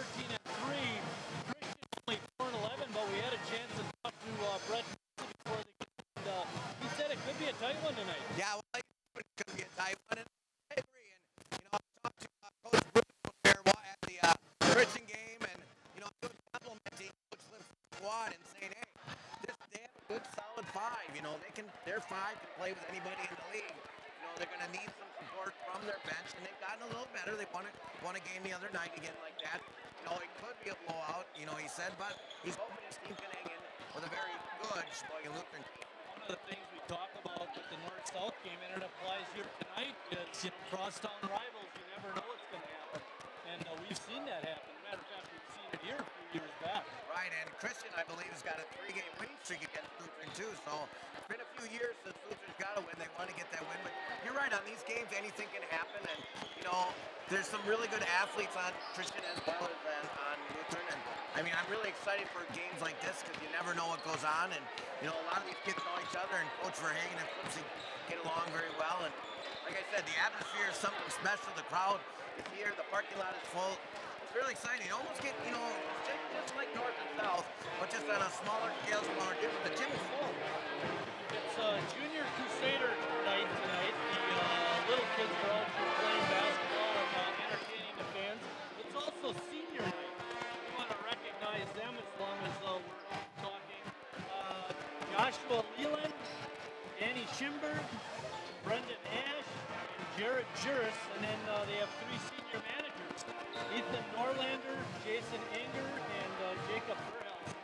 14-3. Christian only 4-11, but we had a chance to talk to Brett before the game. And, he said it could be a tight one tonight. Yeah, well, it could be a tight one, and I agree. And I talked to Coach Bruce there at the Christian game, and he was complimenting Coach Slipp's squad and saying, hey, they have a good solid five. Their five can play with anybody in the league. They're going to need some support from their bench, and they've gotten a little better. They won a game the other night again like that. It could be a blowout, he said, but he's hoping his team can hang in with a very good Sheboygan Lutheran team. One of the things we talk about with the North-South game, and it applies here tonight, is crosstown rivals. You never know what's going to happen, and we've seen that happen. Matter of fact, we've seen it here a few years back. Right, and Christian, I believe, has got a 3-game winning streak against Lutheran too, so it's been a few years since Lutheran's got a win. They want to get that win, but you're right, on these games, anything can happen, and, there's some really good athletes on Christian as well as on Lutheran, and, I'm really excited for games like this because you never know what goes on, and, a lot of these kids know each other, and Coach Verhagen and Flipsy get along very well, and like I said, the atmosphere is something special. The crowd is here, the parking lot is full. It's really exciting. You almost get, just like North and South, but just on a smaller scale, smaller different. The gym is full. It's Junior Crusader night tonight. The little kids are out here playing basketball and entertaining the fans. It's also senior night. We want to recognize them as long as we're talking. Joshua Leland, Danny Schimberg, Brendan Ash, and Jared Juris, and then they have 3 senior managers, Ethan Norlander, Jason Enger, and Jacob Verhelst.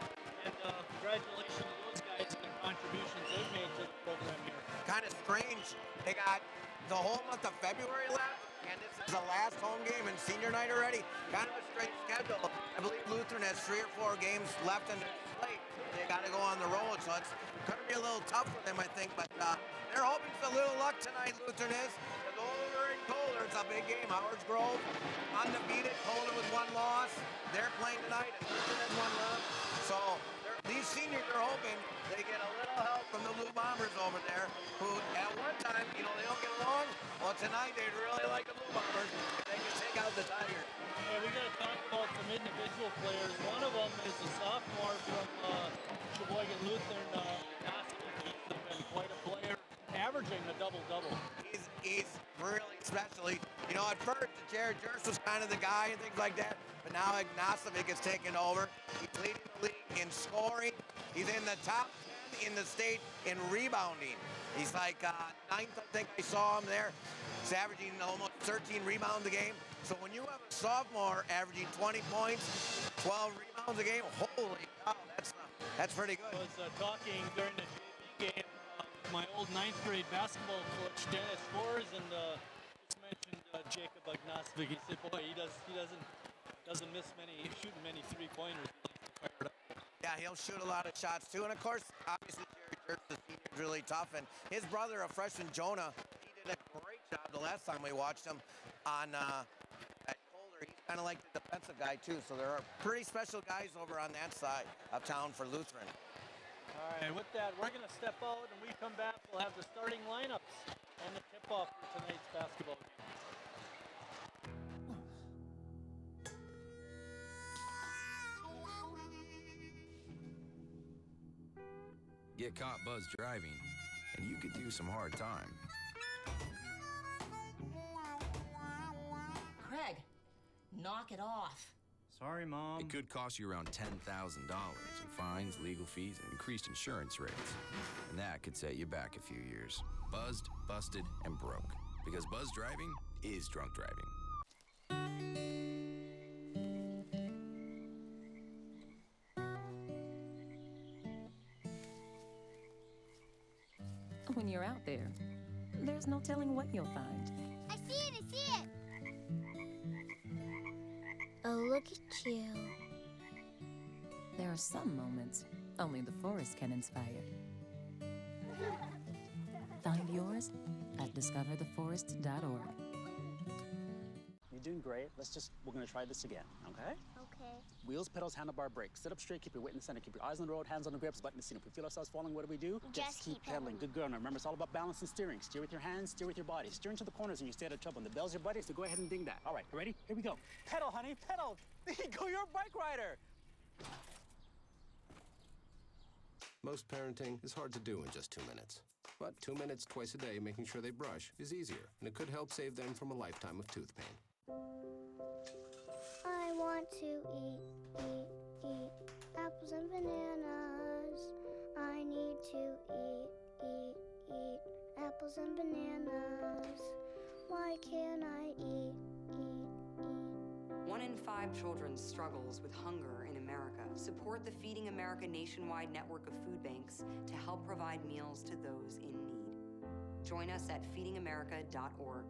And congratulations to those guys and the contributions they've made to the program here. Kind of strange. They got the whole month of February left, and this is the last home game in senior night already. Kind of a strange schedule. I believe Lutheran has 3 or 4 games left in their slate. They got to go on the road, so it's going to be a little tough for them, I think. But they're hoping for a little luck tonight, Lutheran is. Because over in Kohler, it's a big game. Howards Grove, undefeated. Kohler with 1 loss. They're playing tonight, and Lutheran has 1 loss. So these seniors are hoping they get a little help from the Blue Bombers over there, who at one time, they don't get along. Well, tonight they'd really like the Blue Bombers if they can take out the Tigers. Yeah, we got to talk about some individual players. One of them is a sophomore from Sheboygan Lutheran. He's been quite a player, averaging a double-double. He's really special. At first, Jared Juris was kind of the guy and things like that, but now Ignacevic is taking over. He's leading the league in scoring. He's in the top 10 in the state in rebounding. He's like 9th, I think I saw him there. He's averaging almost 13 rebounds a game. So when you have a sophomore averaging 20 points, 12 rebounds a game, holy cow, that's pretty good. I was talking during the JV game with my old 9th grade basketball coach, Dennis Forrs, and just mentioned Jacob Ignacevic. He said, boy, he doesn't miss shooting many 3-pointers. Yeah, he'll shoot a lot of shots too. And of course, obviously, Jerry Church, the senior, is really tough. And his brother, a freshman, Jonah, he did a great job the last time we watched him on at Kohler. He's kind of like the defensive guy too. So there are pretty special guys over on that side of town for Lutheran. All right, with that, we're going to step out, and we come back. We'll have the starting lineups and the tip-off for tonight's basketball game. Get caught buzzed driving, and you could do some hard time. Craig, knock it off. Sorry, Mom. It could cost you around $10,000 in fines, legal fees, and increased insurance rates. And that could set you back a few years. Buzzed, busted, and broke. Because buzz driving is drunk driving. When you're out there, there's no telling what you'll find. I see it! Oh, look at you. There are some moments only the forest can inspire. Find yours at discovertheforest.org. You're doing great. We're gonna try this again, okay? Okay. Wheels, pedals, handlebar, brakes. Sit up straight, keep your weight in the center, keep your eyes on the road, hands on the grips, butt in the seat. If we feel ourselves falling, what do? Just keep pedaling. Good girl. Now remember, it's all about balance and steering. Steer with your hands, steer with your body. Steer into the corners and you stay out of trouble. And the bell's your buddy, so go ahead and ding that. All right, you ready? Here we go. Pedal, honey, pedal. There you go, you're a bike rider. Most parenting is hard to do in just 2 minutes. But 2 minutes twice a day making sure they brush is easier, and it could help save them from a lifetime of tooth pain. I want to eat apples and bananas. I need to eat apples and bananas. Why can't I eat? 1 in 5 children struggles with hunger in America. Support the Feeding America nationwide network of food banks to help provide meals to those in need. Join us at feedingamerica.org.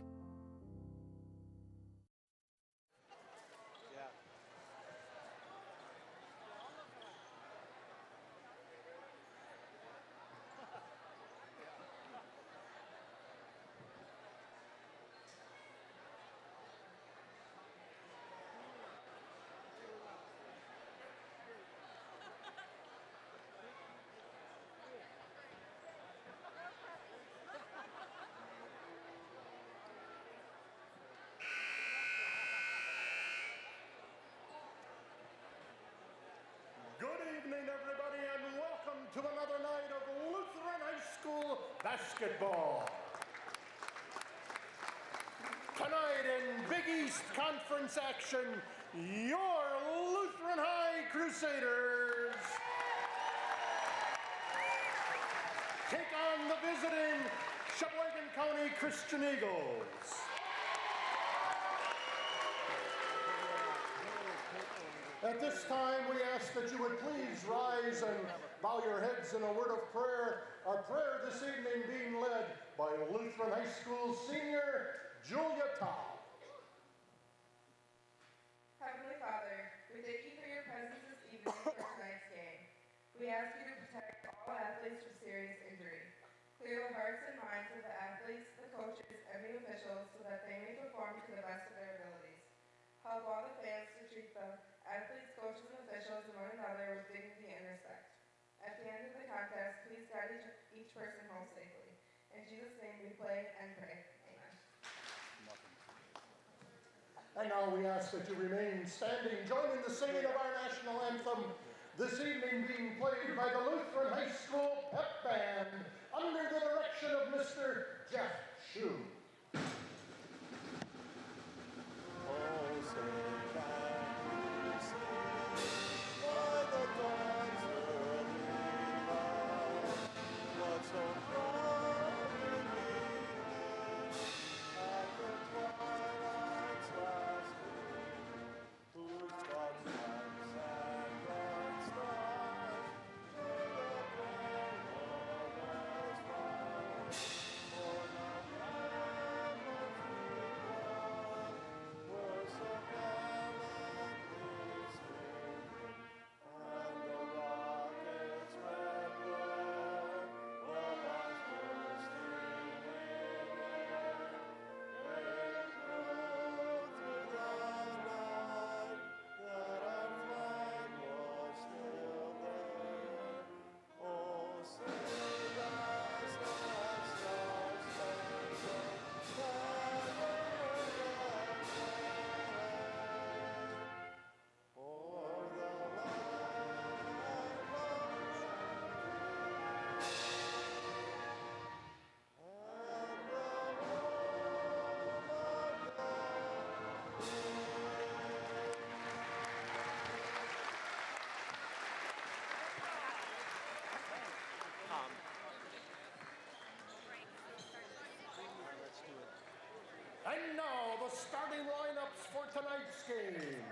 Good evening, everybody, and welcome to another night of Lutheran High School basketball. Tonight in Big East Conference action, your Lutheran High Crusaders take on the visiting Sheboygan County Christian Eagles. At this time, we ask that you would please rise and bow your heads in a word of prayer. Our prayer this evening being led by Lutheran High School senior Julia Taub. Heavenly Father, we thank you for your presence this evening for tonight's game. We ask you to protect all athletes from serious injury. Clear the hearts and minds of the athletes, the coaches, and the officials so that they may perform to the best of their abilities. Help all the fans to treat the athletes, coaches, and officials and one another with dignity and respect. At the end of the contest, please guide each person home safely. In Jesus' name we pray and pray. Amen. And now we ask that you remain standing, joining the singing of our national anthem, this evening being played by the Lutheran High School Pep Band under the direction of Mr. Jeff Shue. And now the starting lineups for tonight's game.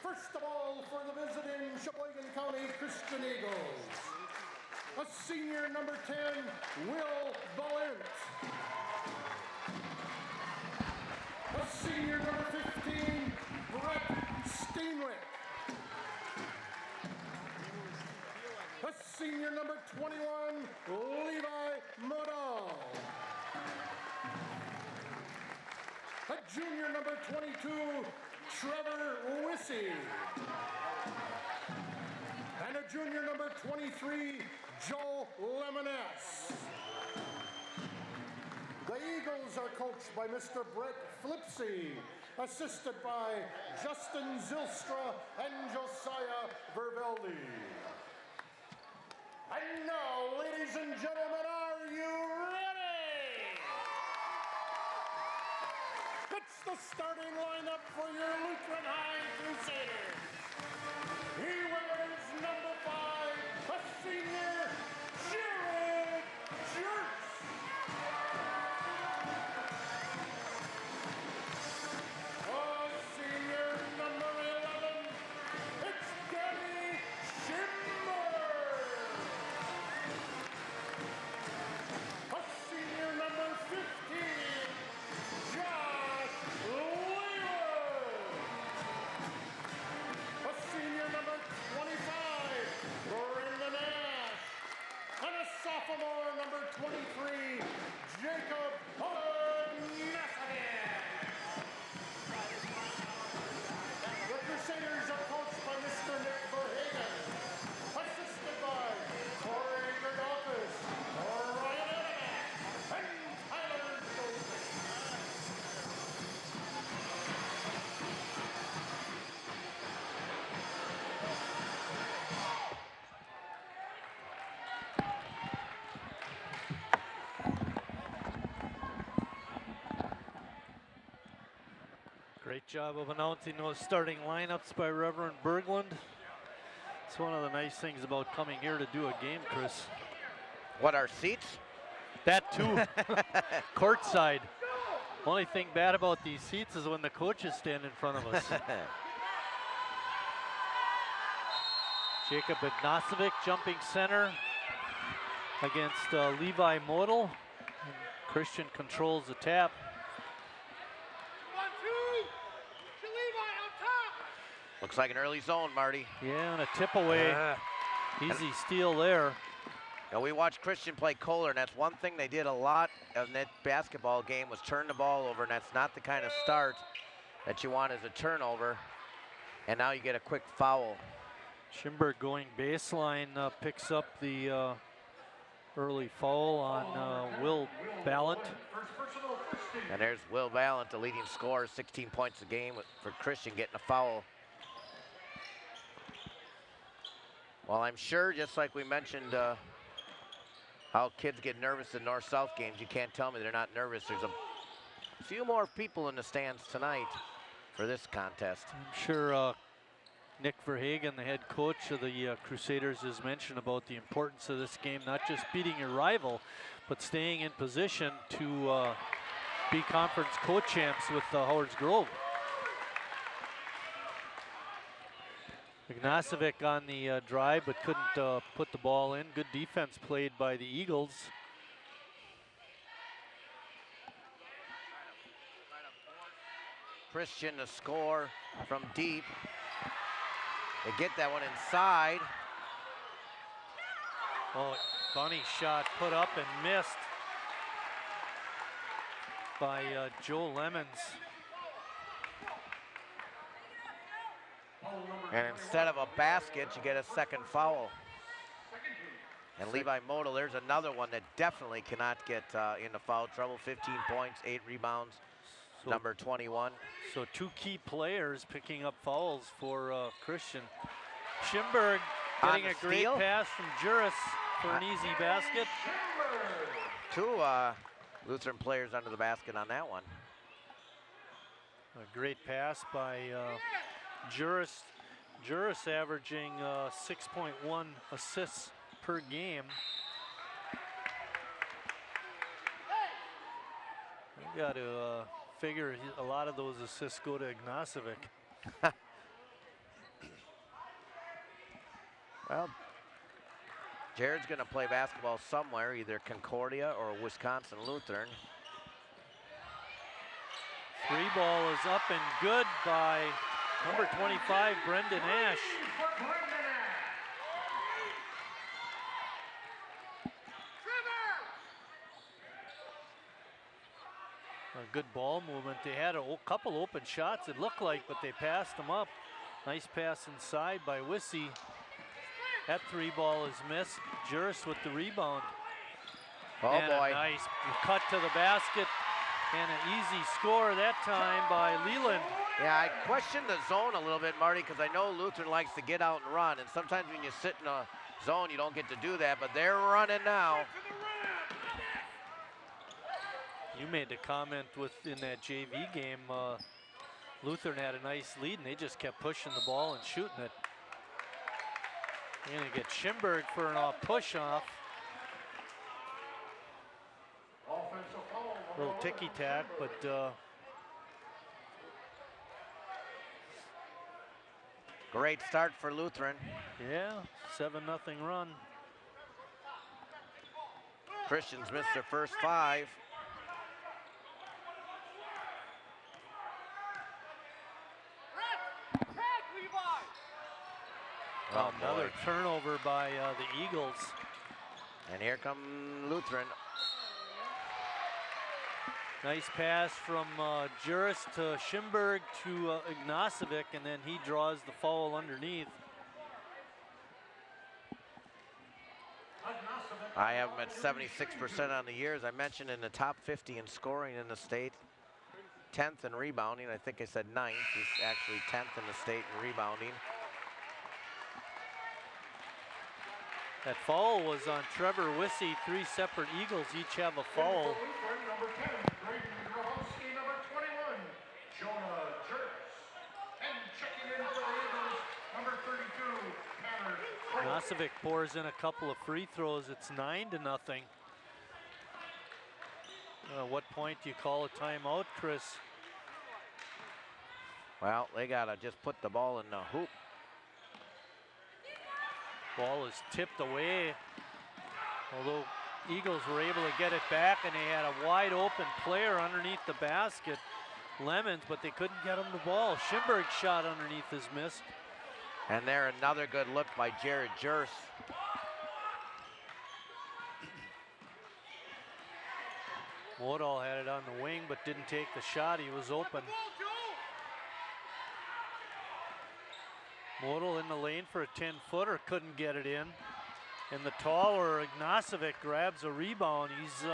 First of all, for the visiting Sheboygan County Christian Eagles, a senior number 10, Will Valent. A senior number 15, Brett Steenwick. A senior number 21, Levi Modal. A junior number 22, Trevor Wissey. And a junior number 23, Joe Lemoness. The Eagles are coached by Mr. Brett Flipsy, assisted by Justin Zilstra and Josiah Verveldi. And now, ladies and gentlemen, are you ready? It's the starting lineup for your Lutheran High Crusaders. He wears number 5, a senior, Jared Jerks. A senior number 11, it's Danny Schimmer. A senior number 15, Josh Leland. A senior number 25, Brendan Ash. And a sophomore number 23, Jacob Nassanian. The Crusaders are coached by Mr. Nick Verhagen, assisted by Corey Gerdolfus, Ryan Evans, and Tyler Joseph. Great job of announcing those starting lineups by Reverend Berglund. It's one of the nice things about coming here to do a game, Chris. What, our seats? That too. Courtside. Only thing bad about these seats is when the coaches stand in front of us. Jacob Ignacevic jumping center against Levi Model. And Christian controls the tap. Looks like an early zone, Marty. Yeah, and a tip away. Easy steal there. Now we watched Christian play Kohler, and that's one thing they did a lot in that basketball game was turn the ball over, and that's not the kind of start that you want as a turnover. And now you get a quick foul. Schimberg going baseline picks up the early foul on Will Ballant. And there's Will Ballant, the leading scorer, 16 points a game for Christian, getting a foul. Well, I'm sure, just like we mentioned, how kids get nervous in North-South games, you can't tell me they're not nervous. There's a few more people in the stands tonight for this contest. I'm sure Nick Verhagen, the head coach of the Crusaders, has mentioned about the importance of this game, not just beating your rival, but staying in position to be conference co-champs with Howards Grove. Ignacevic on the drive, but couldn't put the ball in. Good defense played by the Eagles. Christian to score from deep. They get that one inside. Oh, funny shot put up and missed by Joe Lemons. And instead of a basket, you get a second foul. And Levi Model, there's another one that definitely cannot get into foul trouble. 15 points, 8 rebounds, so, number 21. So 2 key players picking up fouls for Christian. Schimberg getting a great pass from Juris for an easy basket. 2 Lutheran players under the basket on that one. A great pass by Juris. Juris averaging 6.1 assists per game. We got to figure a lot of those assists go to Ignacevic. Well, Jared's going to play basketball somewhere, either Concordia or Wisconsin Lutheran. 3 ball is up and good by number 25, Brendan Ash. A good ball movement. They had a couple open shots, it looked like, but they passed them up. Nice pass inside by Wissy. That 3 ball is missed. Juris with the rebound. Oh, and boy. A nice cut to the basket. And an easy score that time by Leland. Yeah, I question the zone a little bit, Marty, because I know Lutheran likes to get out and run, and sometimes when you sit in a zone, you don't get to do that, but they're running now. You made the comment in that JV game, Lutheran had a nice lead, and they just kept pushing the ball and shooting it. You're gonna get Schimberg for an push-off. A little ticky-tack, but great start for Lutheran. Yeah, 7-0 run. Christians missed their first 5. Oh, another turnover by the Eagles. And here come Lutheran. Nice pass from Juris to Schimberg to Ignacevic, and then he draws the foul underneath. I have him at 76% on the years. I mentioned in the top 50 in scoring in the state. 10th in rebounding. I think I said 9th. He's actually 10th in the state in rebounding. That foul was on Trevor Wissy. 3 separate Eagles each have a foul. Ignacevic pours in a couple of free throws. It's 9-0. At what point do you call a timeout, Chris? Well, they gotta just put the ball in the hoop. Ball is tipped away. Although Eagles were able to get it back, and they had a wide open player underneath the basket, Lemons, but they couldn't get him the ball. Schimberg's shot underneath is missed. And there, another good look by Jared Juris. Woodall had it on the wing, but didn't take the shot. He was open. Woodall in the lane for a 10-footer, couldn't get it in. And the taller Ignacevic grabs a rebound. He's,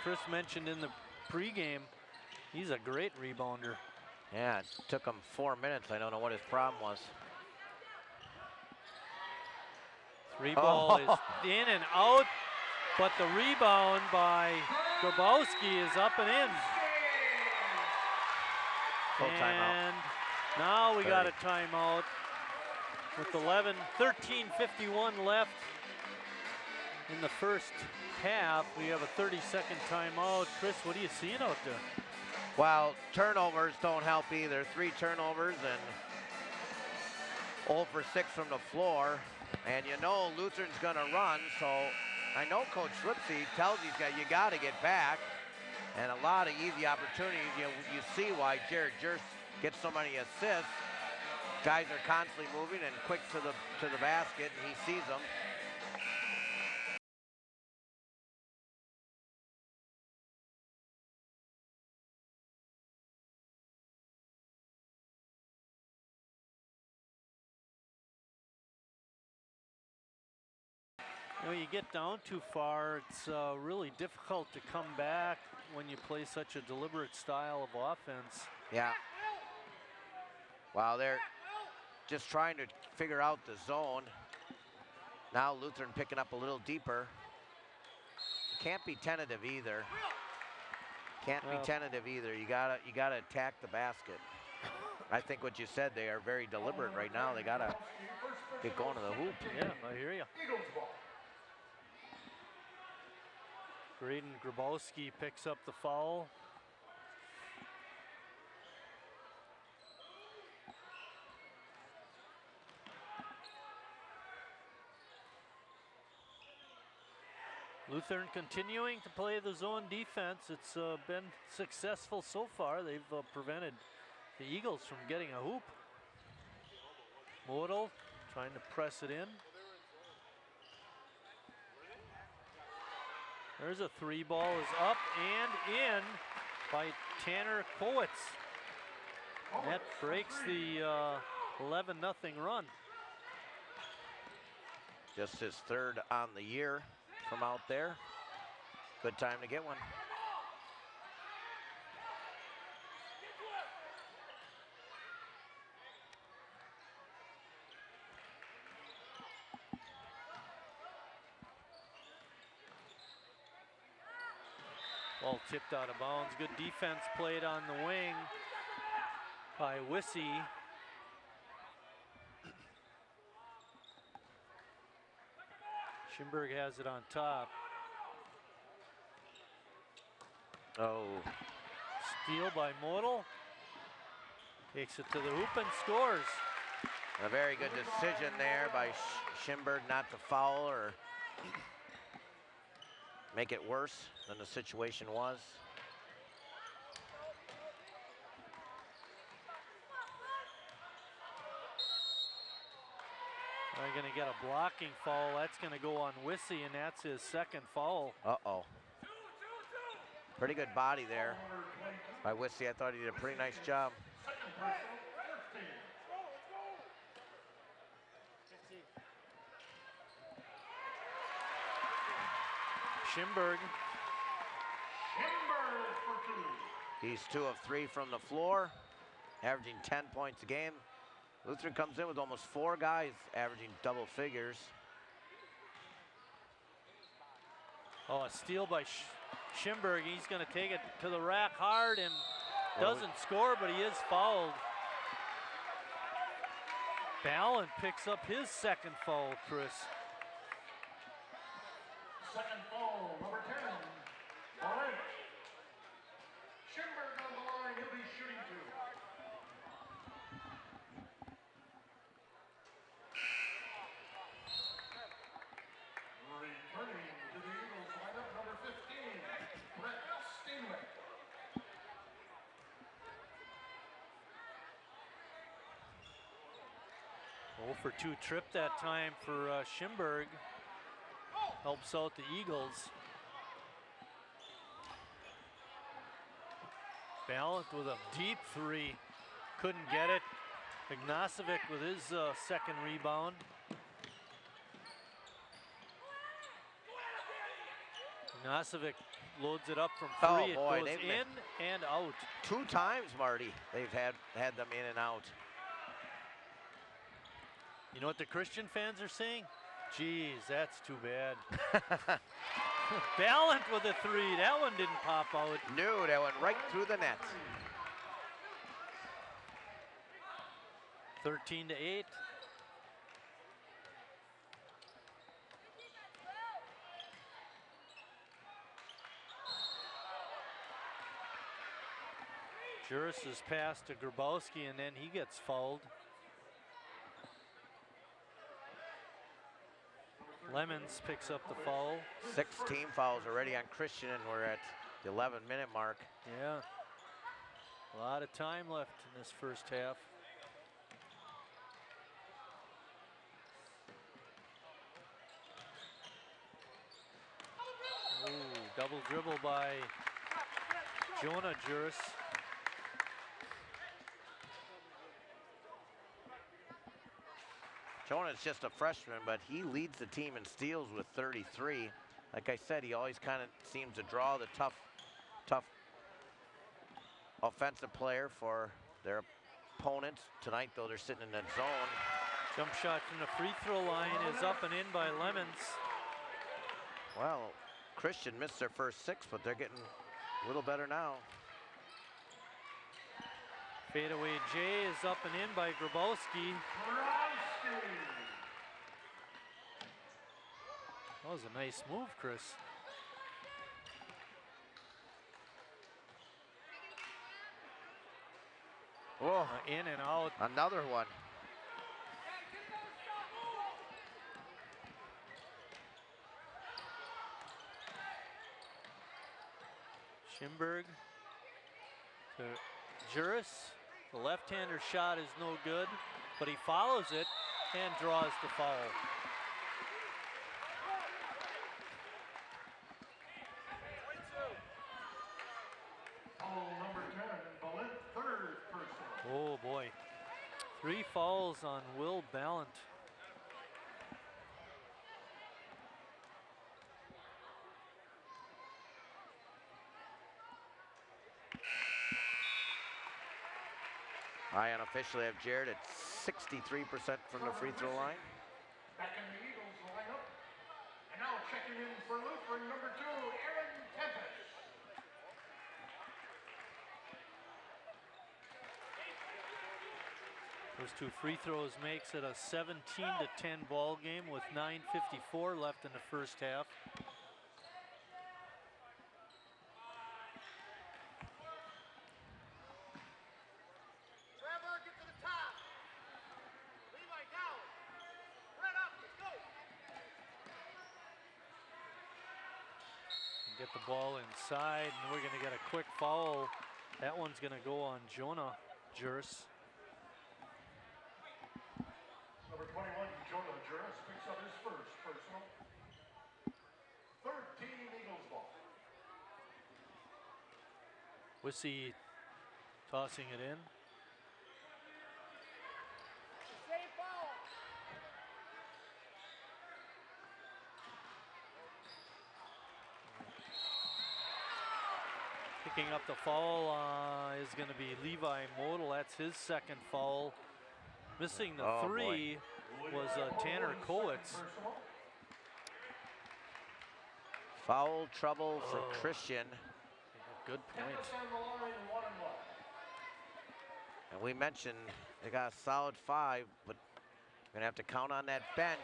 Chris mentioned in the pregame, he's a great rebounder. Yeah, it took him 4 minutes. I don't know what his problem was. 3 ball is in and out, but the rebound by Grabowski is up and in. Full timeout. And now we got a timeout with 13:51 left in the first half. We have a 30-second timeout. Chris, what are you seeing out there? Well, turnovers don't help either. 3 turnovers and 0 for 6 from the floor. And you know Lutheran's gonna run, so I know Coach Schlipsy tells you got to get back. And a lot of easy opportunities. You see why Jared Juris gets so many assists. Guys are constantly moving and quick to the basket, and he sees them. You know, you get down too far, it's really difficult to come back when you play such a deliberate style of offense. Yeah. Wow, they're just trying to figure out the zone. Now Lutheran picking up a little deeper. Can't be tentative either. Can't be tentative either. You gotta attack the basket. I think what you said, they are very deliberate right now. They gotta get going to the hoop. Yeah, I hear you. Graydon Grabowski picks up the foul. Lutheran continuing to play the zone defense. It's been successful so far. They've prevented the Eagles from getting a hoop. Modal trying to press it in. There's a 3 ball is up and in. by Tanner Kowitz. That breaks the 11-0 run. Just his third on the year from out there. Good time to get one. Ball tipped out of bounds. Good defense played on the wing by Wissy. Schimberg has it on top. Oh. Steal by Model. Takes it to the hoop and scores. A very good decision there by Schimberg not to foul or make it worse than the situation was. They're going to get a blocking foul. That's going to go on Wissy, and that's his second foul. Uh-oh. Pretty good body there by Wissy. I thought he did a pretty nice job. Schimberg. He's 2 of 3 from the floor, averaging 10 points a game. Lutheran comes in with almost 4 guys averaging double figures. Oh, a steal by Schimberg. He's going to take it to the rack hard and doesn't score, but he is fouled. Ballin picks up his second foul, Chris. Second foul, number 10. All right. Schimberg on the line, he'll be shooting 2. Returning to the Eagles lineup, number 15, Brett Steenwick. Oh for 2 trip that time for Schimberg. Helps out the Eagles. Ballant with a deep 3. Couldn't get it. Ignacevic with his second rebound. Ignacevic loads it up from 3. Oh boy, it goes in and out. 2 times, Marty, they've had them in and out. You know what the Christian fans are saying? Geez, that's too bad. Ballant with a 3. That one didn't pop out. No, that went right through the net. 13-8. Juris is passed to Grabowski, and then he gets fouled. Lemons picks up the foul. 16 fouls already on Christian, and we're at the 11-minute mark. Yeah. A lot of time left in this first half. Ooh, double dribble by Jonah Juris. Jonah's just a freshman, but he leads the team in steals with 33. Like I said, he always kind of seems to draw the tough offensive player for their opponents. Tonight, though, they're sitting in that zone. Jump shot from the free throw line is up and in by Lemons. Well, Christian missed their first 6, but they're getting a little better now. Fadeaway J is up and in by Grabowski. That was a nice move, Chris. Whoa. In and out. Another one. Schimberg to Juris. The left-hander shot is no good, but he follows it and draws the foul. 3 fouls on Will Ballant. I unofficially have Jared at 63% from the free throw line. Back in the Eagles lineup. And now checking in for Lutheran, number 2, Aaron Tempest. Those 2 free throws makes it a 17-10 ball game with 9:54 left in the first half. Trevor, get to the top. Levi down. Spread up, let's go. Get the ball inside, and we're going to get a quick foul. That one's going to go on Jonah Jers. Number 21, Jonah Juris picks up his first personal. 13 Eagles ball. Wissy tossing it in. Save foul. Picking up the foul is going to be Levi Model. That's his second foul. Missing the 3 was Tanner Kowitz. Foul trouble for Christian. Good point. And we mentioned they got a solid 5, but we're going to have to count on that bench.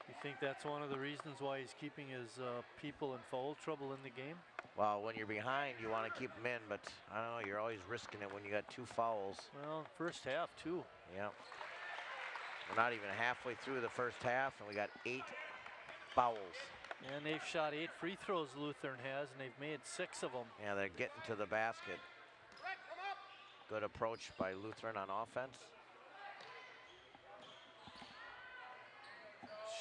You think that's one of the reasons why he's keeping his people in foul trouble in the game? Well, when you're behind, you want to keep them in, but I don't know, you're always risking it when you got 2 fouls. Well, first half, too. Yeah. We're not even halfway through the first half, and we got 8 fouls. And they've shot 8 free throws, Lutheran has, and they've made 6 of them. Yeah, they're getting to the basket. Good approach by Lutheran on offense.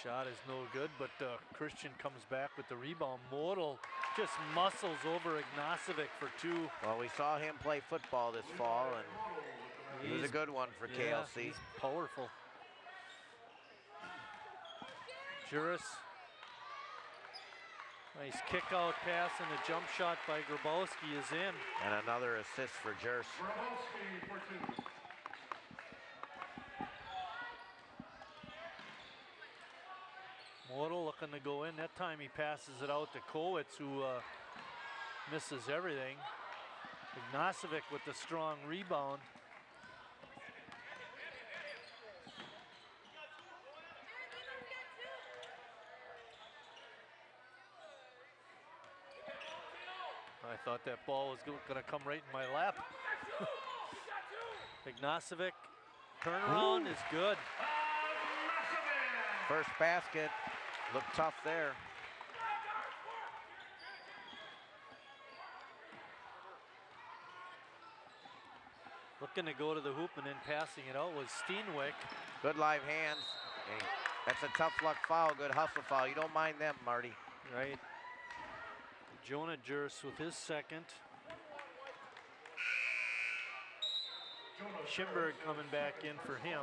Shot is no good, but Christian comes back with the rebound. Model just muscles over Ignacevic for 2. Well, we saw him play football this fall, and he was a good one for KLC. He's powerful. Juris. Nice kick out pass, and a jump shot by Grabowski is in. And another assist for Jers. Grabowski for 2. Model looking to go in. That time he passes it out to Kowitz, who misses everything. Ignacevic with the strong rebound. I thought that ball was going to come right in my lap. Ignacevic, turnaround is good. First basket, looked tough there. Looking to go to the hoop and then passing it out was Steenwick. Good live hands. And that's a tough luck foul, good hustle foul. You don't mind them, Marty. Right. Jonah Jers with his second. Schimberg coming back in for him.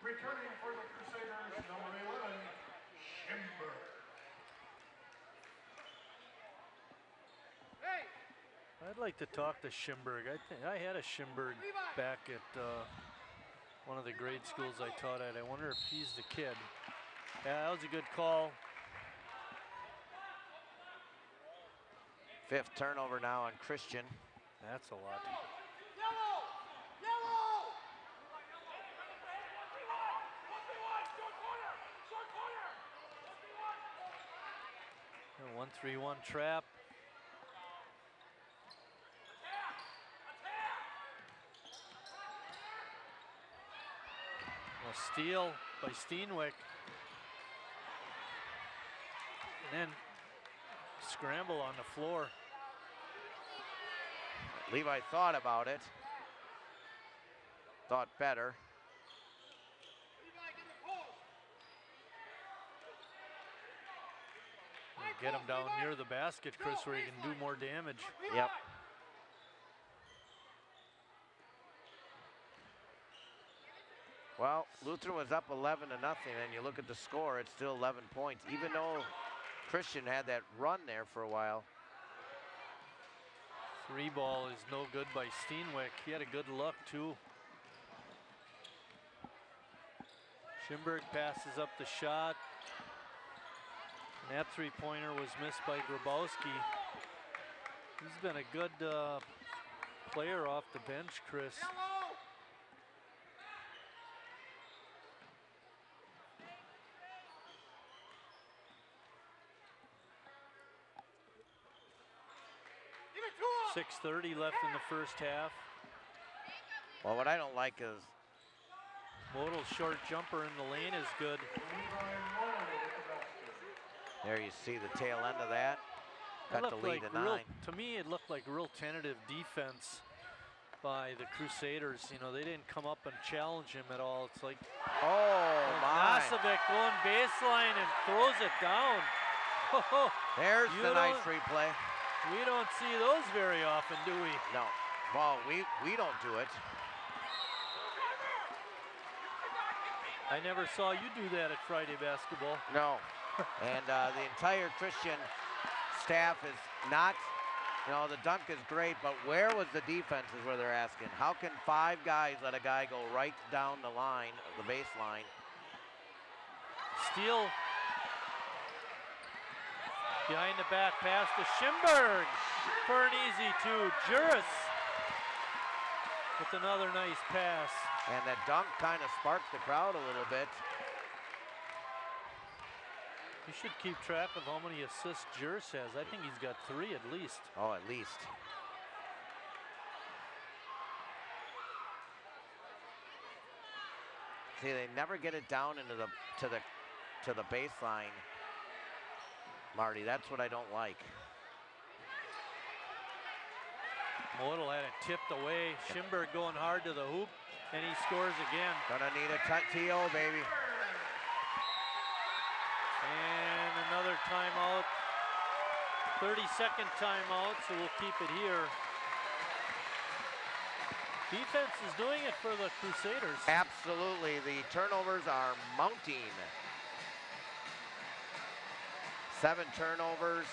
Returning for the Crusaders, number 11, Schimberg. I'd like to talk to Schimberg. I had a Schimberg back at one of the grade schools I taught at. I wonder if he's the kid. Yeah, that was a good call. 5th turnover now on Christian. That's a lot. A 1-3-1 trap. A steal by Steenwick. And then scramble on the floor. Levi thought about it. Thought better. Get him down near the basket, Chris, where he can do more damage. Yep. Well, Lutheran was up 11 to nothing, and you look at the score, it's still 11 points, even though Christian had that run there for a while. 3 ball is no good by Steenwick. He had a good look too. Schimberg passes up the shot. And that 3-pointer was missed by Grabowski. He's been a good player off the bench, Chris. 6:30 left in the first half. Well, what I don't like is Modal's short jumper in the lane is good. there you see the tail end of that. Cut the lead to 9. To me, it looked like real tentative defense by the Crusaders. You know, they didn't come up and challenge him at all. It's like, oh my. Nasovic going baseline and throws it down. There's the nice replay. We don't see those very often, do we? No. Well, we don't do it. I never saw you do that at Friday basketball. No. And the entire Christian staff is not, you know, the dunk is great, but where was the defense is where they're asking. How can 5 guys let a guy go right down the line, the baseline? Steele. Behind the back pass to Schimberg for an easy 2. Juris with another nice pass. And that dunk kind of sparked the crowd a little bit. You should keep track of how many assists Juris has. I think he's got 3 at least. Oh, at least. See, they never get it down into to the baseline. Marty, that's what I don't like. Modal had it tipped away. Schimberg going hard to the hoop, and he scores again. Gonna need a TO, baby. And another timeout. 30-second timeout, so we'll keep it here. Defense is doing it for the Crusaders. Absolutely, the turnovers are mounting. 7 turnovers.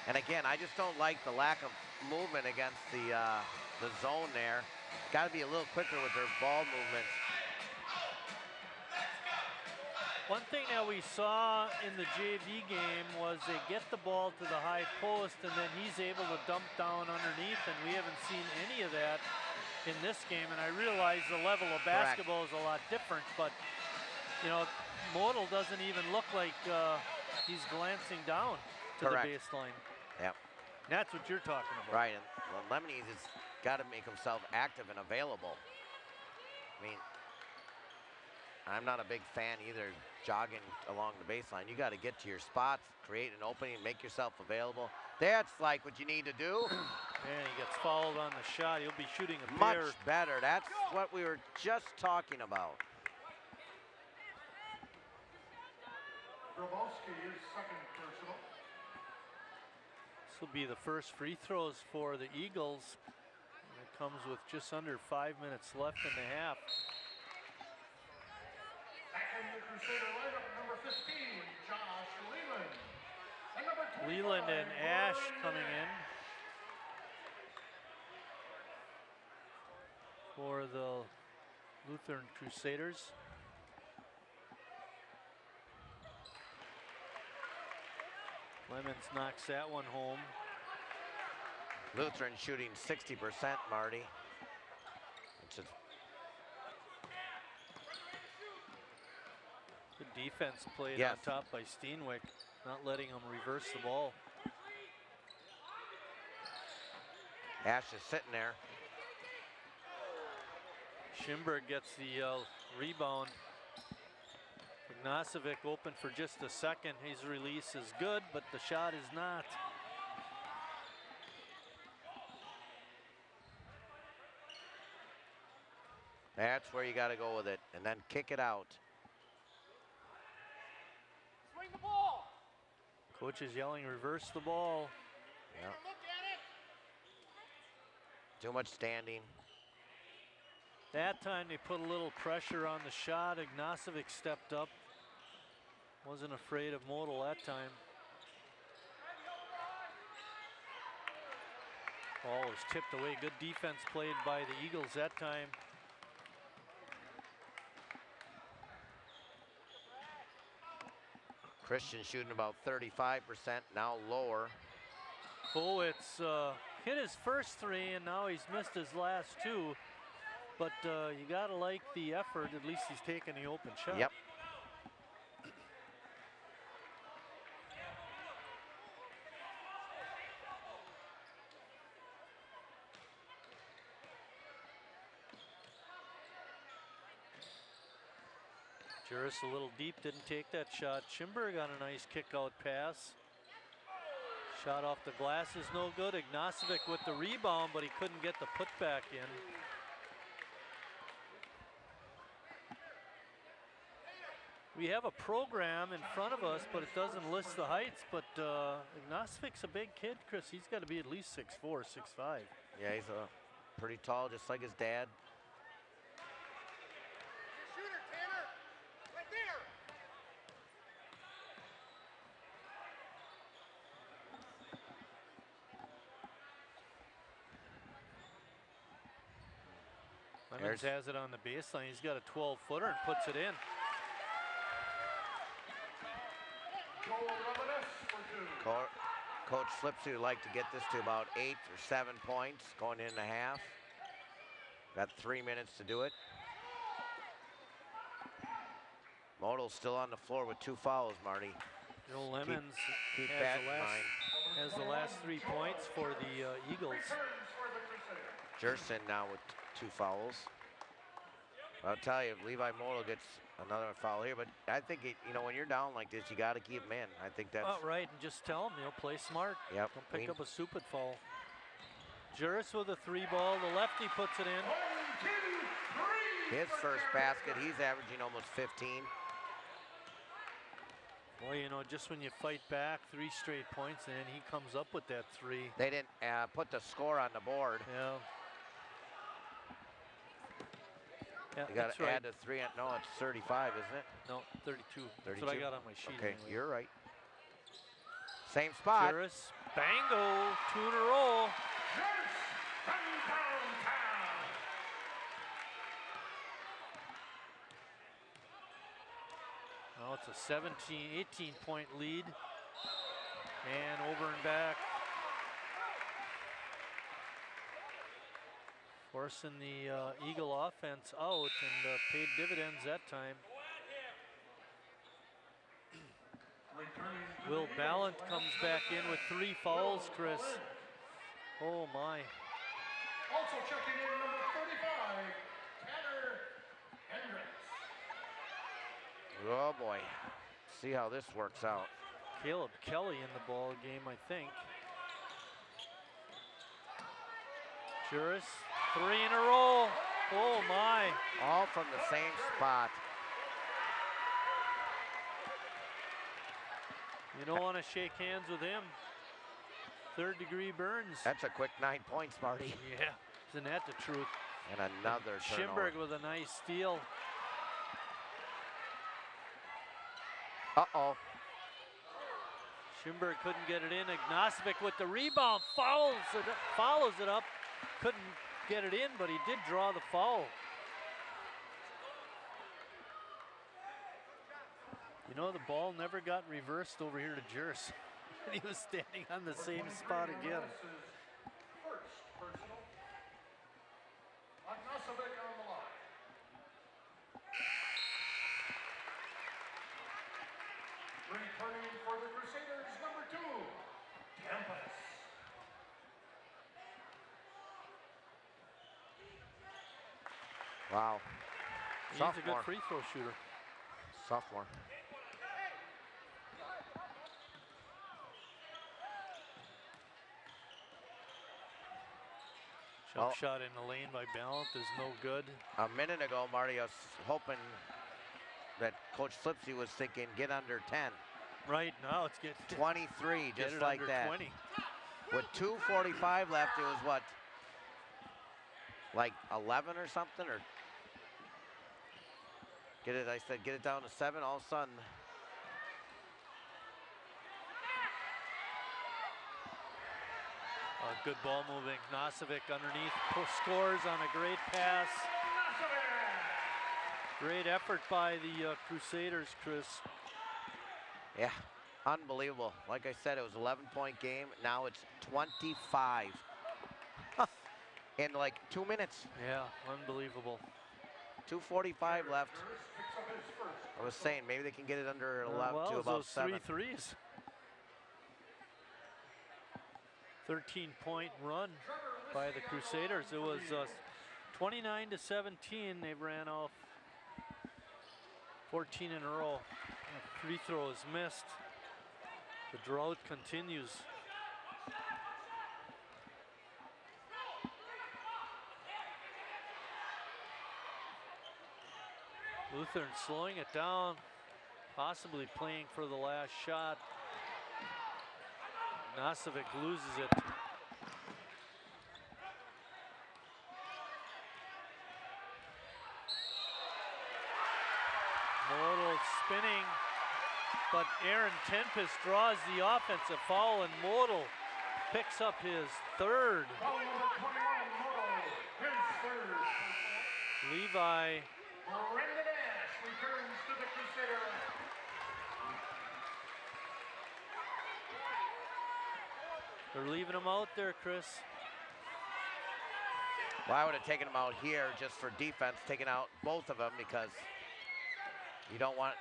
And again, I just don't like the lack of movement against the zone there. Got to be a little quicker with their ball movement. One thing that we saw in the JV game was they get the ball to the high post and then he's able to dump down underneath, and we haven't seen any of that in this game. And I realize the level of basketball is a lot different, but you know, Modal doesn't even look like he's glancing down to the baseline. Yep. That's what you're talking about. Right, and well, Lemonade has got to make himself active and available. I mean, I'm not a big fan either jogging along the baseline. You got to get to your spots, create an opening, make yourself available. That's like what you need to do. And he gets fouled on the shot. He'll be shooting a Much pair. better. That's what we were just talking about. Grabowski is second personal. This will be the first free throws for the Eagles. And it comes with just under 5 minutes left in the half. Back in the Crusader lineup, number 15, Josh Leland. And number 25, Leland and Ash coming in for the Lutheran Crusaders. Lemons knocks that one home. Lutheran shooting 60%, Marty. Which is good defense played on top by Steenwick, not letting him reverse the ball. Ash is sitting there. Schimberg gets the rebound. Ignacevic open for just a second. His release is good, but the shot is not. That's where you got to go with it, and then kick it out. Swing the ball. Coach is yelling, reverse the ball. Yeah. Too much standing. That time they put a little pressure on the shot. Ignacevic stepped up. Wasn't afraid of Model that time. Ball was tipped away. Good defense played by the Eagles that time. Christian shooting about 35%, now lower. Oh, it's hit his first three, and now he's missed his last two. But you gotta like the effort. At least he's taking the open shot. Yep. Juris a little deep, didn't take that shot. Schimberg got a nice kick out pass. Shot off the glass is no good. Ignacevic with the rebound, but he couldn't get the putback in. We have a program in front of us, but it doesn't list the heights. But Ignacevic's a big kid, Chris. He's got to be at least 6'4", 6'5". Yeah, he's pretty tall, just like his dad. Shooter, Tanner! Right there! Lemons has it on the baseline. He's got a 12-footer and puts it in. Coach Flipsy would like to get this to about 8 or 7 points going into half. Got 3 minutes to do it. Modal's still on the floor with 2 fouls, Marty. Joe Lemons keep that in mind. Has the last 3 points for the Eagles. Jerson now with 2 fouls. I'll tell you, if Levi Modal gets another foul here, but I think when you're down like this, you got to keep him in. I think that's right, and just tell him, play smart. Yep. Don't pick up a stupid foul. Juris with a 3 ball. The lefty puts it in. His first basket, he's averaging almost 15. Boy, just when you fight back, 3 straight points, and then he comes up with that 3. They didn't put the score on the board. Yeah. Yeah, you got to add the 3. No, it's 35, isn't it? No, 32. 32. That's what I got on my sheet. Okay, anyway. you're right. Same spot. Juris, bango, 2 in a row. Now it's a 18-point lead. And over and back. Forcing the Eagle offense out and paid dividends that time. Will Ballant comes back in with 3 fouls, Chris. Oh my. Also checking in number 35, Tanner Hendricks. Oh boy. See how this works out. Caleb Kelly in the ball game, I think. Juris, 3 in a row. Oh my. All from the same spot. You don't want to shake hands with him. 3rd-degree burns. That's a quick 9 points, Marty. Yeah, isn't that the truth? And another turnover. Schimberg with a nice steal. Uh-oh. Schimberg couldn't get it in. Ignacevic with the rebound, follows it up. Couldn't get it in, but he did draw the foul. The ball never got reversed over here to Juris. He was standing on the same spot again. First personal. Ignacevic on the line. Returning for the Crusaders, number 2, Campus. Wow. He's Sophomore. a good free throw shooter. Sophomore. Jump shot in the lane by Ballant is no good. A minute ago, Marty, I was hoping that Coach Flipsy was thinking get under 10. Right, now it's get 23, get just it like under that. 20. With 2:45 left, it was what? like 11 or something, or get it. I said get it down to 7. All of a sudden, good ball moving. Nosovic underneath scores on a great pass. Great effort by the Crusaders, Chris. yeah, unbelievable. Like I said, it was an 11-point game. Now it's 25 in like 2 minutes. Yeah, unbelievable. 2:45 left. I was saying maybe they can get it under 11 well, to about those 7. 3 threes. 13-point run by the Crusaders. It was 29-17. They ran off 14 in a row. Free throw is missed. The drought continues. Lutheran slowing it down, possibly playing for the last shot. Nosovic loses it. Modal spinning, but Aaron Tempest draws the offensive foul, and Modal picks up his 3rd. Foul number 21, Modal, his 3rd. Levi. Brendan Ash returns to the Crusader. They're leaving him out there, Chris. Well, I would have taken him out here just for defense, taking out both of them because you don't want.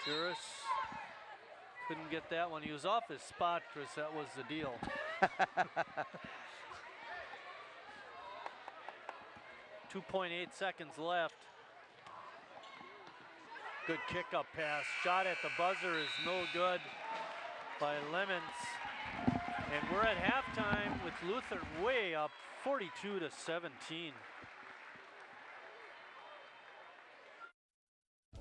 Juris couldn't get that one. He was off his spot, Chris. That was the deal. 2.8 seconds left. Good kick-up pass. Shot at the buzzer is no good by Lemons. And we're at halftime with Lutheran way up 42-17.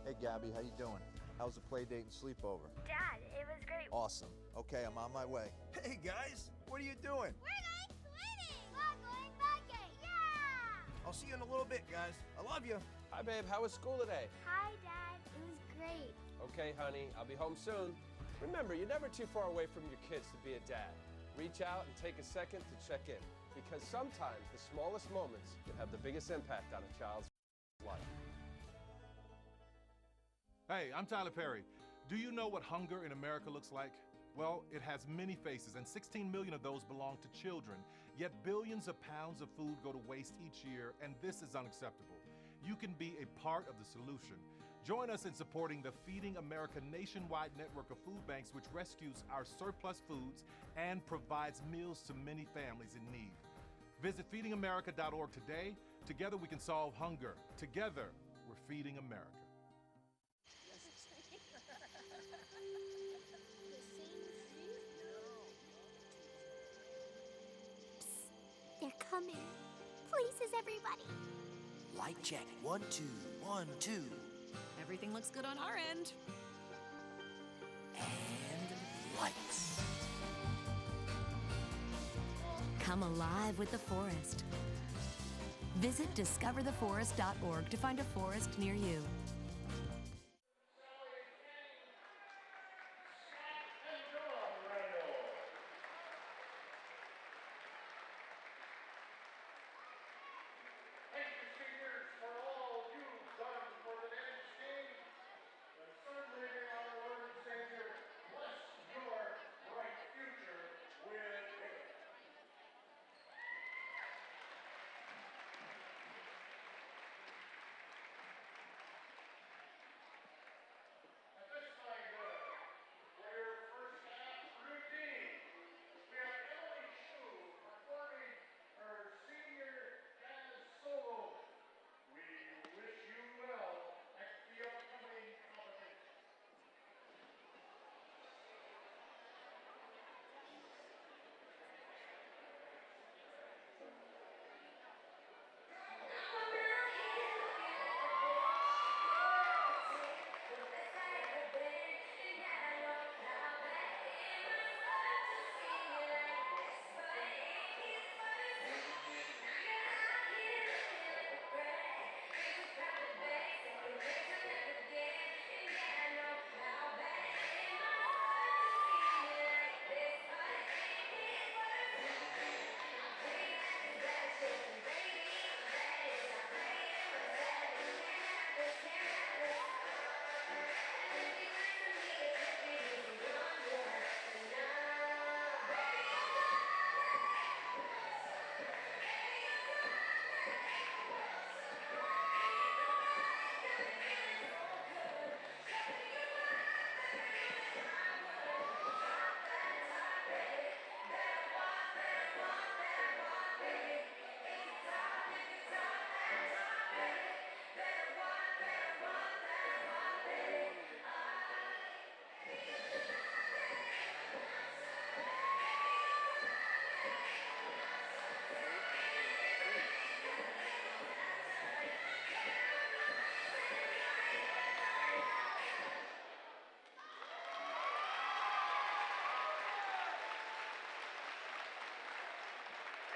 Hey Gabby, how you doing? How's the play date and sleepover? Dad, it was great. Awesome. Okay, I'm on my way. Hey guys, what are you doing? We're going swimming. We're going biking. Yeah. I'll see you in a little bit, guys. I love you. Hi, babe. How was school today? Hi, Dad. It was great. Okay, honey. I'll be home soon. Remember, you're never too far away from your kids to be a dad. Reach out and take a second to check in, because sometimes the smallest moments can have the biggest impact on a child's life. Hey, I'm Tyler Perry. Do you know what hunger in America looks like? Well, it has many faces, and 16 million of those belong to children. Yet billions of pounds of food go to waste each year, and this is unacceptable. You can be a part of the solution. Join us in supporting the Feeding America nationwide network of food banks, which rescues our surplus foods and provides meals to many families in need. Visit feedingamerica.org today. Together we can solve hunger. Together, we're feeding America. They're coming. Places, everybody. Light check. 1, 2, 1, 2. Everything looks good on our end. And lights. Come alive with the forest. Visit discovertheforest.org to find a forest near you.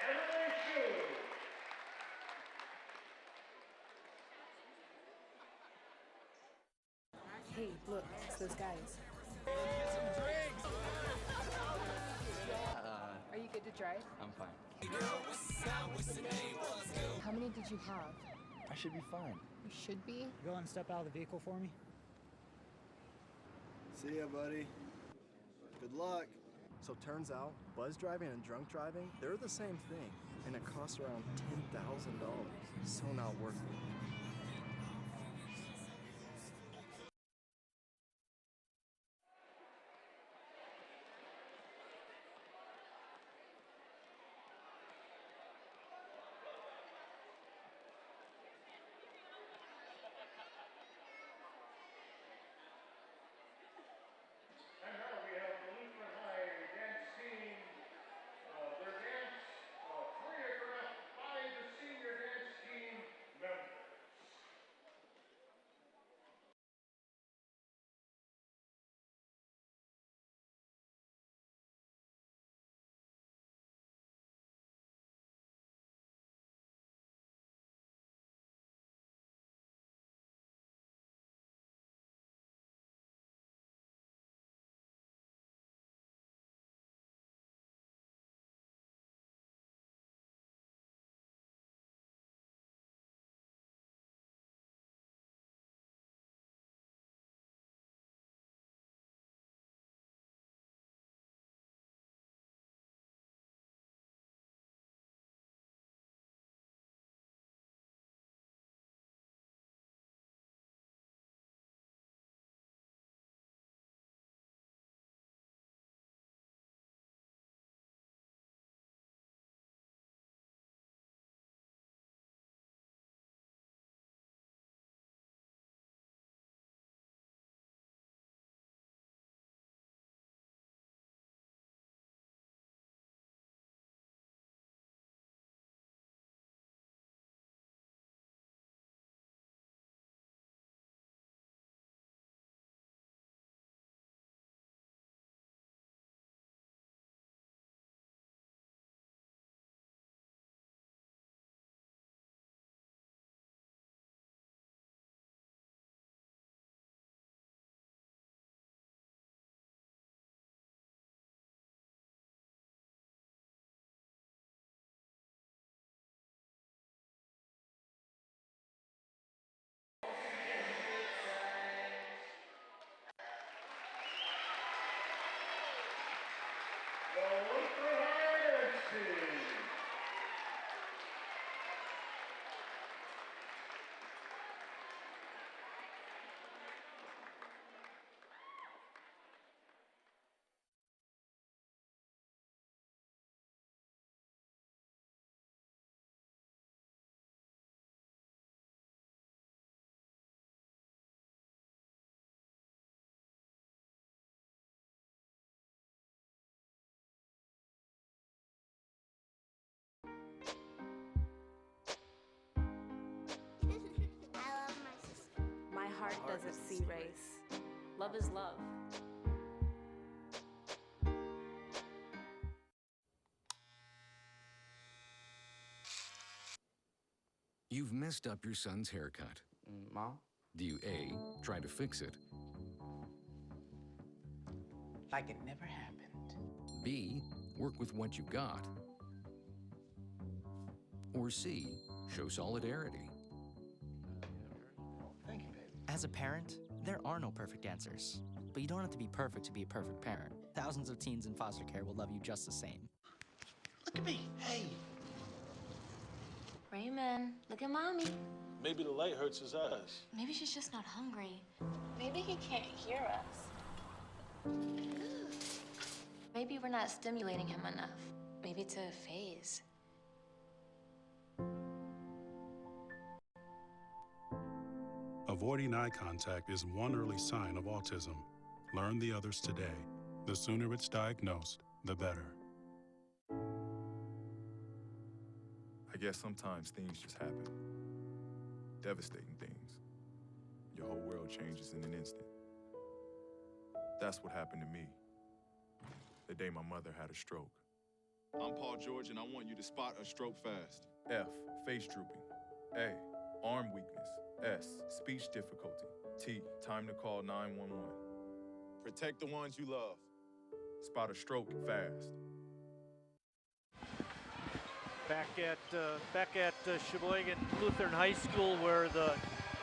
And they shoot. Hey, look, it's those guys. Get some drinks. Are you good to drive? I'm fine. How many did you have? I should be fine. You should be. Go and step out of the vehicle for me. See ya, buddy. Good luck. So turns out, buzz driving and drunk driving, they're the same thing, and it costs around $10,000. So not worth it. And now we have the Lutheran High dance team. Their dance choreographed by the senior dance team members. The Lutheran High dance team. I love my sister. My heart doesn't see race. Love is love. You've messed up your son's haircut. Mom? Do you A, try to fix it, Like it never happened. B, work with what you got, or C, show solidarity? Thank you, baby. As a parent, there are no perfect answers. But you don't have to be perfect to be a perfect parent. Thousands of teens in foster care will love you just the same. Look at me. Hey. Raymond, look at mommy. Maybe the light hurts his eyes. Maybe she's just not hungry. Maybe he can't hear us. Maybe we're not stimulating him enough. Maybe it's a phase. Avoiding eye contact is one early sign of autism. Learn the others today. The sooner it's diagnosed, the better. I guess sometimes things just happen. Devastating things. Your whole world changes in an instant. That's what happened to me the day my mother had a stroke. I'm Paul George, and I want you to spot a stroke fast. F, face drooping. A, arm weakness. S, speech difficulty. T, time to call 911. Protect the ones you love. Spot a stroke fast. Back at Sheboygan Lutheran High School, where the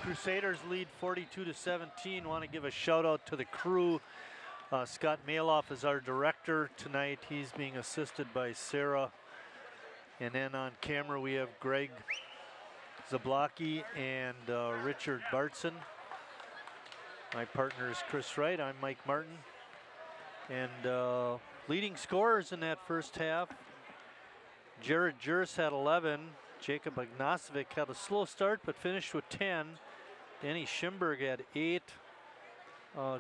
Crusaders lead 42-17. Want to give a shout out to the crew. Scott Maloff is our director tonight. He's being assisted by Sarah. And then on camera we have Greg Zablocki and Richard Bartson. My partner is Chris Wright. I'm Mike Martin. And leading scorers in that first half, Jared Juris had 11. Jacob Ignacevic had a slow start but finished with 10. Danny Schimberg had 8.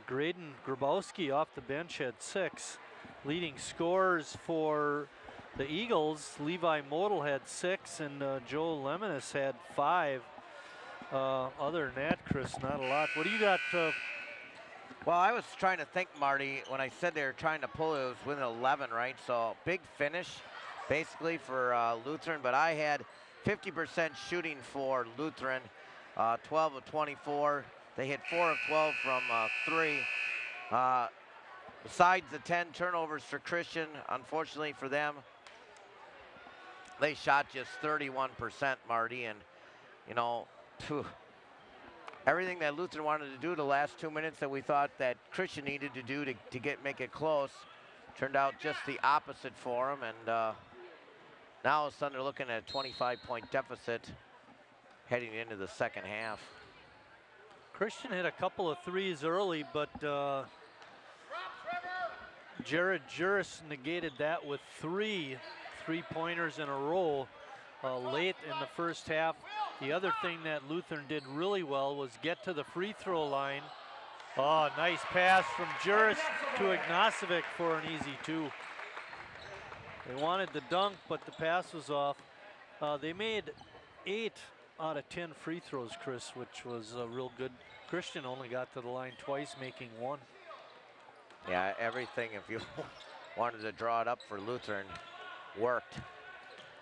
Graydon Grabowski off the bench had 6. Leading scorers for the Eagles, Levi Model had 6 and Joe Lemonis had 5. Other than that, Chris, not a lot. What do you got? Well, I was trying to think, Marty, when I said they were trying to pull it was within 11, right? So big finish basically for Lutheran, but I had 50% shooting for Lutheran, 12 of 24. They hit 4 of 12 from 3. Besides the 10 turnovers for Christian, unfortunately for them, they shot just 31%, Marty, and you know, everything that Lutheran wanted to do the last 2 minutes that we thought that Christian needed to do to make it close turned out just the opposite for them, and now all of a sudden they're looking at a 25-point deficit heading into the second half. Christian hit a couple of threes early, but Jared Juris negated that with 3 3-pointers in a row late in the first half. The other thing that Lutheran did really well was get to the free throw line. Oh, nice pass from Juris to Ignacevic for an easy 2. They wanted the dunk, but the pass was off. They made 8 out of 10 free throws, Chris, which was real good. Christian only got to the line twice, making 1. Yeah, everything, if you wanted to draw it up for Lutheran, worked.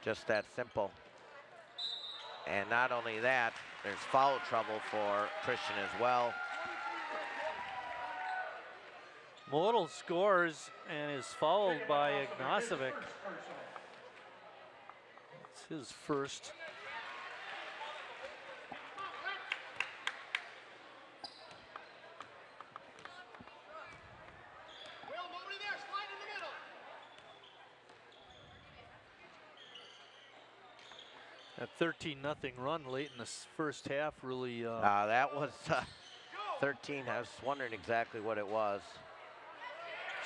Just that simple. And not only that, there's foul trouble for Christian as well. Model scores and is fouled by Ignacevic. It's his first. That 13-0 run late in the first half really. That was 13. I was wondering exactly what it was.